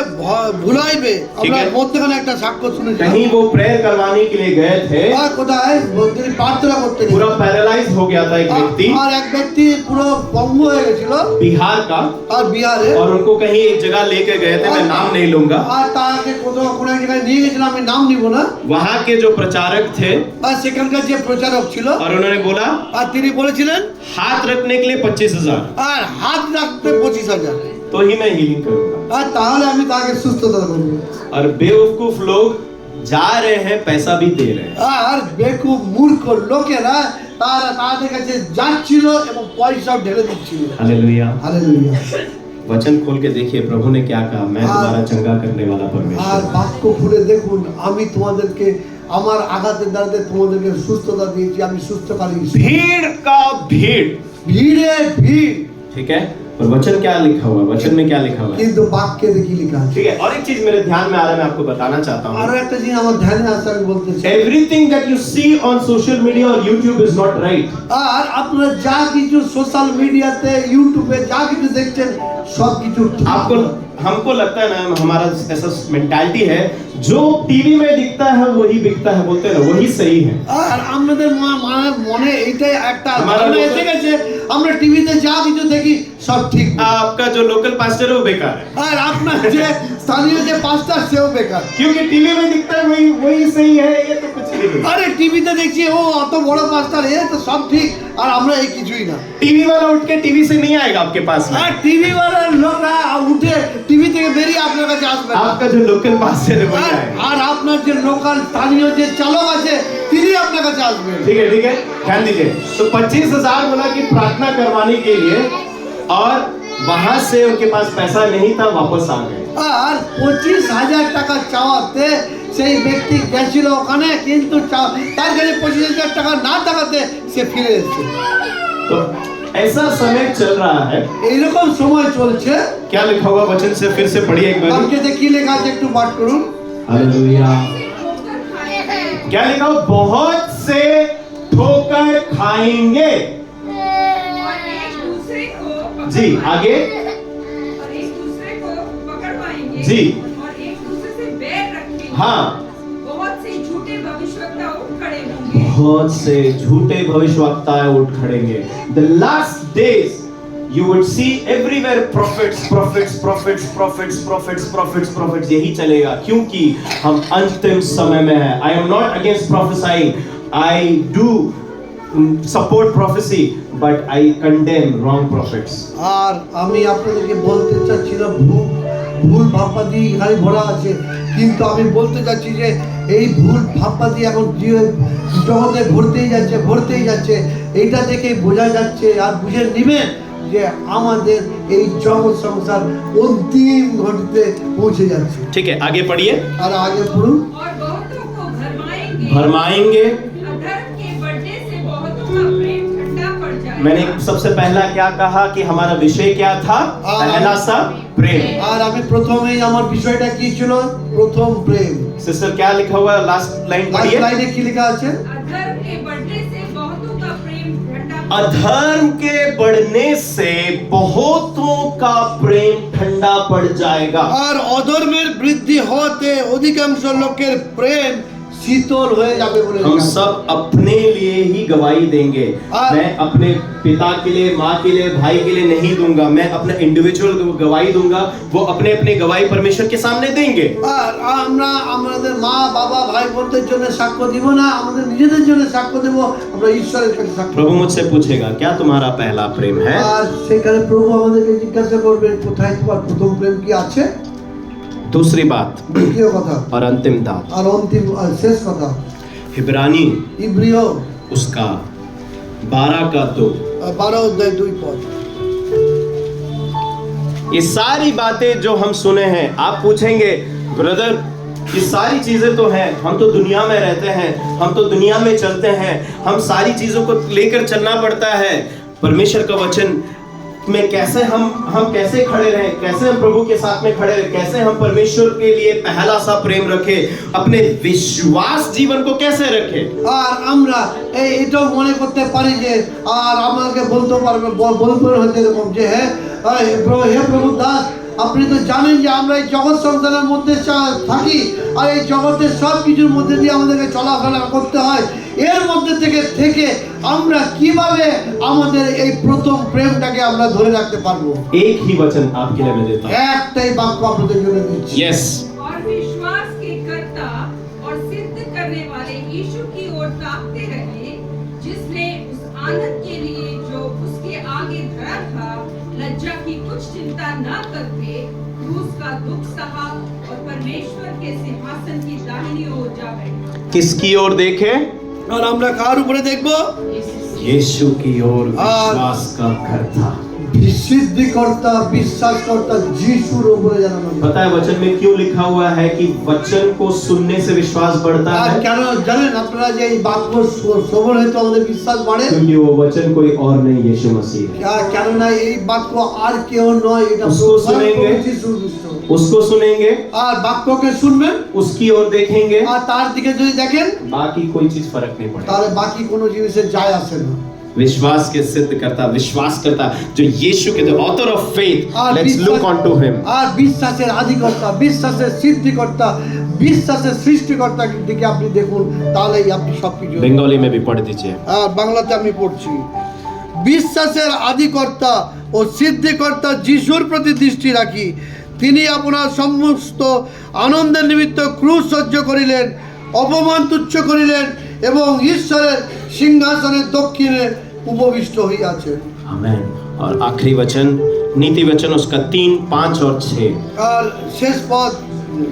ভুলাইবে। আমরা আছে। মধ্যখানে একটা সাক্ষ্য শুনেছি। कहीं वो प्रेयर करवाने के लिए गए थे, আর কোথায় তিনি প্রার্থনা করতে पूरा গেলেন। पैरालाइज हो गया था एक व्यक्ति আর এক ব্যক্তি পুরো পঙ্গু হয়ে গেছিল बिहार का, আর বিহারে। और उनको कहीं एक जगह लेके गए थे, मैं नाम नहीं लूंगा। আর তাকে কোথাও কোনো এক জায়গায় নিয়ে গেছিলাম, আমি নাম নিব না। वहां के जो प्रचारक थे, আর সেখানকার যে প্রচারক ছিল, और उन्होंने बोला আর তিনি বলেছিলেন हाथ रखने के लिए 25,000 আর হাত রাখতে 25,000, तो ही मैं हीलिंग करूंगा। আর তাহলে আমি তাকে সুস্থতা করবো। और बेवकूफ लोग जा रहे हैं, पैसा भी दे रहे हैं। আর বেকুব মূর্খ লোকেরা তারা তাদের কাছে যাচ্ছিল এবং পয়সাও ঢেলে দিচ্ছিল। हालेलुया। হালেলুয়া। वचन खोल के देखिए प्रभु ने क्या कहा, मैं तुम्हारा चंगा करने वाला আর परमेश्वर। বাক্য খুলে দেখুন, আমি তোমাদেরকে আমার আঘাতের দ্বারাতে তোমাদেরকে সুস্থতা দিয়েছি, আমি সুস্থকারী ঈশ্বর। भीड़ का भीड़, ভিড়ে ভিড়, ठीक है। और वचन क्या लिखा हुआ है? वचन में क्या लिखा हुआ है? কিন্তু বাক্যে দেখি লেখা আছে। ठीक है। और एक चीज मेरे ध्यान में आ रहा है, मैं आपको बताना चाहता हूँ। আরো একটা জিনিস আমার ধ্যানে আসে, আমি বলতে চাই। Everything that you see on social media or YouTube is not right। আর আপনারা যা কিছু সোশ্যাল মিডিয়াতে ইউটিউবে যা কিছু দেখছেন সব কিছু ঠিক। आपको हमको लगता है ना, हमारा ऐसा मेंटालिटी है, जो टीवी में दिखता है वही बिकता है, बोलते हैं ना, वही सही है। আর আমাদের মনে এইটাই একটা हमारा ধারণা लोकल- এসে গেছে, আমরা টিভিতে যা কিছু দেখি সব ঠিক। आपका जो लोकल पास्टर है वो बेकार है, আর আপনার যে স্থানীয় যে পাস্টার সেও বেকার। क्योंकि टीवी में दिखता है वही वही सही है, ये तो कुछ नहीं कि नहीं? আরে টিভিতে দেখছি ও অত বড় পাস্টার এ তো সব ঠিক আর আমরা এই কিছুই না। टीवी वाला उठ के टीवी से नहीं आएगा आपके पास में। আর টিভি ওয়ালার লোকরা উঠে টিভি থেকে বেরিয়ে আপনার কাছে আসবে না। आपका जो लोकल पास्टर है वही আর आएगा। আর আপনার যে লোকাল স্থানীয় যে চালক আছে তিনি আপনার কাছে আসবেন। ठीक है ध्यान दीजिए। तो 25,000 बोला कि प्रार्थना करवाने के लिए, और वहां से उनके पास पैसा नहीं था, वापस आ गए। আর 25,000 টাকা চাওয়াতে সেই ব্যক্তি গেছিল ওখানে, কিন্তু তার কাছে 25,000 টাকা না থাকাতে সে ফিরে এসেছে। तो ऐसा समय चल रहा है। এইরকম সময় চলছে। क्या लिखा हुआ वचन से फिर से पढ़िए एक बार। বাক্যতে কি লেখা আছে একটু পাঠ করুন। हालेलुया। ठोकर खाएंगे क्या लिखा हुआ? बहुत से ठोकर खाएंगे। और एक दूसरे को जी आगे। और एक दूसरे को पकड़ पाएंगे जी। और एक दूसरे से बैर रखेंगे। हाँ, बहुत से झूठे भविष्यवक्ता उठ खड़े होंगे बहुत से झूठे भविष्यवक्ता उठ खड़ेंगे। The last days you would see everywhere prophets, prophets, prophets, prophets, prophets, prophets, prophets, यही चलेगा, क्योंकि हम अंतिम समय में हैं। I am not against prophesying. I do support prophecy, but I condemn wrong prophets. আর আমি আপনাদেরকে বলতে চাচ্ছি না ভুল ভাববাদি এখানে ভরা আছে, কিন্তু আমি বলতে চাচ্ছি যে এই ভুল ভাববাদি এখন জগতে ভরতেই যাচ্ছে। এইটা দেখে বোঝা যাচ্ছে আর বুঝে নেবেন যে আমাদের এই জগৎ সংসার অন্তিম ঘটিতে পৌঁছে যাচ্ছে। ठीक है, आगे पढ़िए। আর আগে পড়ুন। और बहुतों को भरमाएंगे भरमाएंगे। अधर्म के बढ़ने से बहुतों का प्रेम ठंडा पड़ जाएगा। मैंने सबसे पहला क्या कहा कि हमारा विषय क्या था? पहला सा प्रेम। আর আমি প্রথমেই আমার বিষয়টা কি ছিল? প্রথম প্রেম। सिस्टर क्या लिखा हुआ है? लास्ट लाइन লাস্ট पढ़िए। লাইনে কি লেখা আছে? अधर्म के बढ़ने से बहुतों का प्रेम ठंडा अधर्म के बढ़ने से बहुतों का प्रेम ठंडा पड़ जाएगा। আর অধর্মের বৃদ্ধি হওয়াতে অধিকাংশ লোকের প্রেম শীতল হয়ে যাবে বলে हम লেখা আছে। सब अपने लिए ही गवाही देंगे। मैं अपने पिता के लिए, माँ के लिए, भाई के लिए नहीं दूंगा। मैं अपना इंडिविजुअल गवाही दूंगा, वो अपने अपने गवाही परमेश्वर के सामने देंगे। আর আমরা আমাদের মা বাবা ভাই বোনদের জন্য সাক্ষ্য দিব না, আমাদের নিজেদের জন্য সাক্ষ্য দেব, আমরা ঈশ্বরের কাছে সাক্ষ্য प्रभु मुझसे पूछेगा क्या तुम्हारा पहला प्रेम है? আর সেখানে প্রভু আমাদেরকে জিজ্ঞাসা করবেন কোথায় তোমার প্রথম প্রেম কি আছে। दूसरी बात দ্বিতীয় কথা और अंतिम बात, আর অন্তিম আর শেষ কথা, इब्रानी ইব্রিয় उसका 12 का 2। 12 অধ্যায় 2 পদ। ये सारी बातें जो हम सुने हैं, आप पूछेंगे ब्रदर ये सारी चीजें तो हैं, हम तो दुनिया में रहते हैं, हम तो दुनिया में चलते हैं, हम सारी चीजों को लेकर चलना पड़ता है। परमेश्वर का वचन में कैसे हम कैसे खड़े रहें, कैसे हम प्रभु के साथ में खड़े रहें, कैसे हम परमेश्वर के लिए पहला सा प्रेम रखें, अपने विश्वास जीवन को कैसे रखें। আর আমরা এটাও মনে করতে পারি যে আর আমাকে বলতে পারবে হয়তো এরকম যে হে প্রভু দাস, আপনি তো জানেন যে আমরা এই জগৎ সংসারের মধ্যে থাকি আর এই জগতের সব কিছুর মধ্যে দিয়ে আমাদেরকে চলাফেরা করতে হয়। এর মধ্যে থেকে আমরা কিভাবে আমাদের এই প্রথম প্রেমটাকে আমরা ধরে রাখতে পারবো? एक ही वचन आपके लिए मैं देता हूं। একটাই বাক্য আপনাদের জন্য দিচ্ছি। यस, और विश्वास के कर्ता और सिद्ध करने वाले यीशु की ओर ताकते रहे, जिसने उस आनंद के लिए जो उसके आगे धरा था लज्जा की कुछ चिंता न करके क्रूस का दुख सहा और परमेश्वर के सिंहासन की दाहिनी ओर जा बैठा। किसकी ओर देखे? আর আমরা কার উপরে দেখবো? यीशु की ओर विश्वास का करता। সিদ্ধিকর্তা বিশ্বাসকর্তা যিশুর উপরে জানানো যায়। पता है वचन में क्यों लिखा हुआ है कि वचन को सुनने से विश्वास बढ़ता আর है? কেন জানেন আপনারা যে এই বাক্য শ্রবণ হয়তো আমাদের বিশ্বাস বাড়ে? क्योंकि वो वचन कोई और नहीं, यीशु मसीह है। কেননা এই বাক্য আর কেউ নয়, এটা उसको सुनेंगे, যিশু খ্রিস্ট। उसको सुनेंगे, আর বাক্যকে শুনবেন उसकी ओर देखेंगे, আর তার দিকে যদি দেখেন बाकी कोई चीज फर्क नहीं पड़ेगा। তাহলে বাকি কোনো জিনিসের যায় আসে না। विश्वास के सिद्ध करता, विश्वास करता जो यीशु के ऑथर ऑफ फेथ, আর let's look on to him. আর বিশ্বাসের আদিকর্তা, বিশ্বাসের সিদ্ধিকর্তা, বিশ্বাসের সৃষ্টিকর্তার দিকে আপনি দেখুন, তাহলেই আপনি সবকিছু। बंगाली में भी पढ़ दीजिए। আর বাংলাতে আমি পড়ছি, বিশ্বাসের আদিকর্তা ও সিদ্ধিকর্তা যিশুর প্রতি দৃষ্টি রাখি। তিনি আপনার সমস্ত আনন্দের নিমিত্ত ক্রুশ সহ্য করিলেন, অপমান তুচ্ছ করিলেন এবং ঈশ্বরের সিংহাসনের দক্ষিণে উপবিষ্ট হইয়াছেন। आमेन। और आखिरी वचन नीति वचन उसका 3, 5 और 6। আর শেষ পদ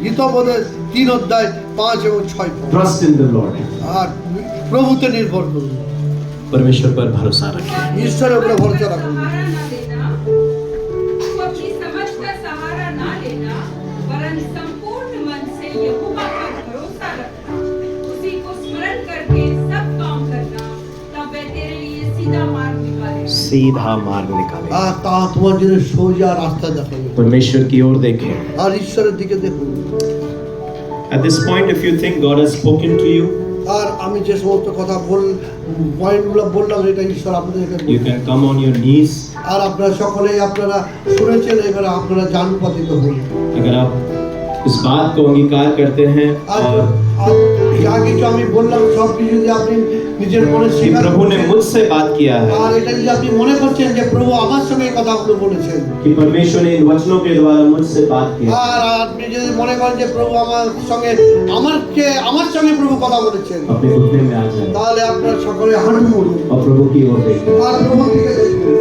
গীতবোধের 3 অধ্যায় 5 এবং 6 পদ। Trust in the Lord. আর প্রভুতে নির্ভর করুন, परमेश्वर पर भरोसा रखें। ঈশ্বরের উপরে ভরসা রাখুন। सहारा ना लेना, तू अपनी समझ का सहारा ना लेना, वरन संपूर्ण मन से यहोवा पर भरोसा रखना, उसी को स्मरण करके सब काम करना, तब वह तेरे लिए सीधा मार्ग निकालेगा। सीधा मार्ग निकाले। আর তা তোমার জন্য সোজা রাস্তা দেখাবে। परमेश्वर की ओर देखें। আর ঈশ্বরের দিকে দেখুন। At this point, if you think God has spoken to you, আর আমি যে সমস্ত কথা পয়েন্টগুলো বললাম এটা ঈশ্বর আপনাদেরকে you can come on your knees. আর আপনারা সকলেই আপনারা শুনেছেন, এবারে আপনারা জানুপাতিত হন। अगर आप इस बात को अंगीकार करते हैं আর और আর যা কিছু আমি বললাম সব কিছু যদি আপনি নিজের মনে कि স্বীকার प्रभु ने করছেন, मुझसे बात किया है, আর এটা যদি আপনি মনে করছেন যে প্রভু আমার সঙ্গে এই কথাগুলো বলেছেন, कि परमेश्वर ने इन वचनों के द्वारा मुझसे बात किया, আর আপনি যদি মনে করেন যে প্রভু আমার সঙ্গে প্রভু কথা বলেছেন, अपने घुटने में आ जाए তাহলে আপনারা সকলে হাঁটু মুড়ুন और प्रभु की ओर देखें। আর প্রভুর দিকে দেখুন।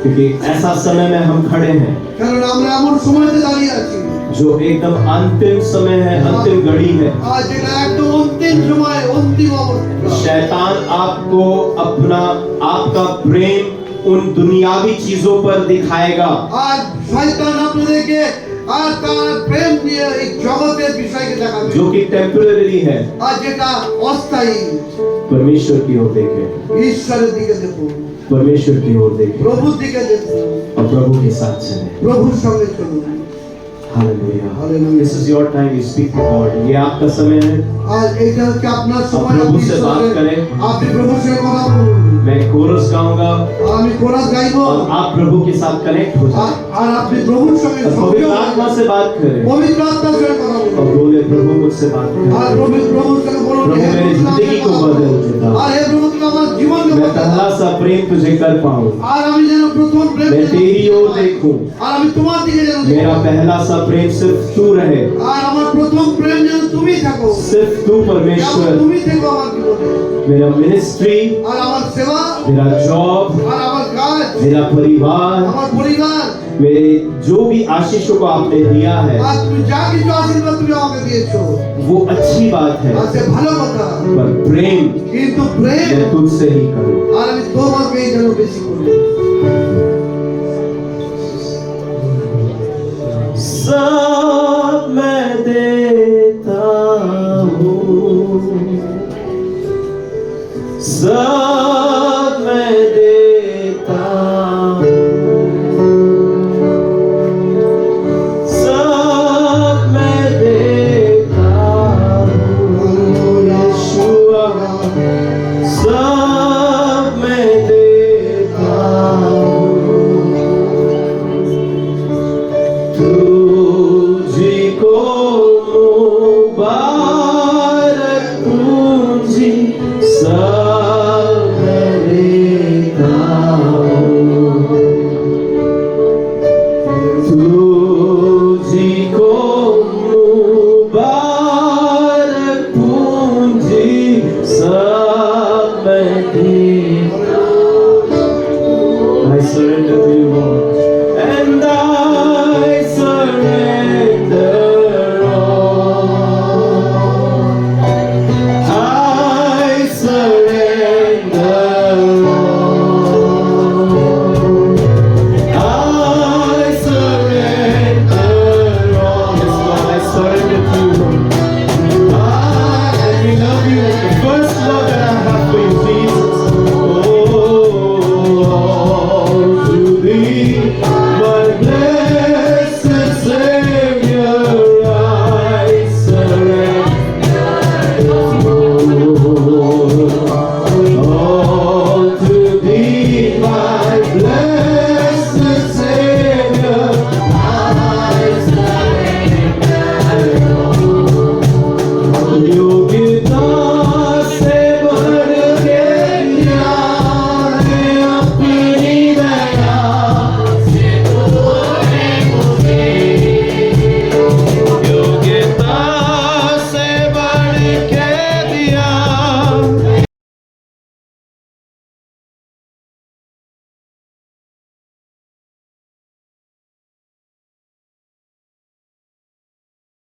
क्योंकि ऐसा समय में हम खड़े हैं কারণ আমরা এমন সময়তে दाঁড়িয়ে আছি जो एकदम अंतिम समय है, अंतिम घड़ी है। আর যেটা একদম অন্তিম সময়, অন্তিম অবস্থা। शैतान आपको अपना आपका प्रेम उन दुनियावी चीजों पर दिखाएगा আর শয়তান আপনাদেরকে আর তার প্রেম দিয়ে এই জগতের বিষয়কে দেখাবে, जो कि टेम्पररी है। আর যেটা অস্থায়ী। परमेश्वर की ओर देखें, ঈশ্বরের দিকে দেখুন, परमेश्वर की ओर देखें প্রভুর দিকে দেখুন, और प्रभु के साथ चलें। প্রভুর সঙ্গে চলুন। Hallelujah. Hallelujah. This is your time, you speak to God। ये आपका समय है। আর এইটা হচ্ছে আপনার সময়, প্রভু আপনি সে বাত ঈশ্বরের- করেন। আপনি প্রভুর সঙ্গে কথা বলুন। मैं कोरस गाऊंगा আর আমি কোরাস গাইবো, और आप प्रभु के साथ कनेक्ट हो जाए আর আপনি প্রভুর সঙ্গে और সংযোগ पवित्र आत्मा से बात करें পবিত্র আত্মার সঙ্গে কথা বলুন। और बोले प्रभु मुझसे बात আর करें। প্রভুর সঙ্গে বলুন, प्रभु হে मेरी প্রভু, जिंदगी আমি को কথা बदल বলুন। देता। আর হে প্রভু, তুমি আমার জীবনকে मैं বদলে দাও। पहला सा प्रेम तुझे कर पाऊं। আর আমি যেন প্রথম প্রেম मैं যেন तेरी ओर देखूं। আর আমি তোমার দিকে যেন দেখি। मेरा पहला सा प्रेम सिर्फ तू रहे, আর আমার প্রথম প্রেম যেন তুমি থাকো, सिर्फ तू যেমন परमेश्वर। তুমি থেকো আমার জীবনে। मेरा मिनिस्ट्री, আর আমার সেবা, मेरा जॉब, আর আমার কাজ, मेरा परिवार, আমার পরিবার, मेरे जो भी आशीषों को आपने दिया है আর তুমি যা কিছু আশীর্বাদ তুমি আমাকে দিয়েছো, वो अच्छी बात है, আর সে भालो কথা। पर प्रेम কিন্তু প্রেম मैं तुझसे ही करूं। আর আমি তোমাকেই যেন বেশি করব। सब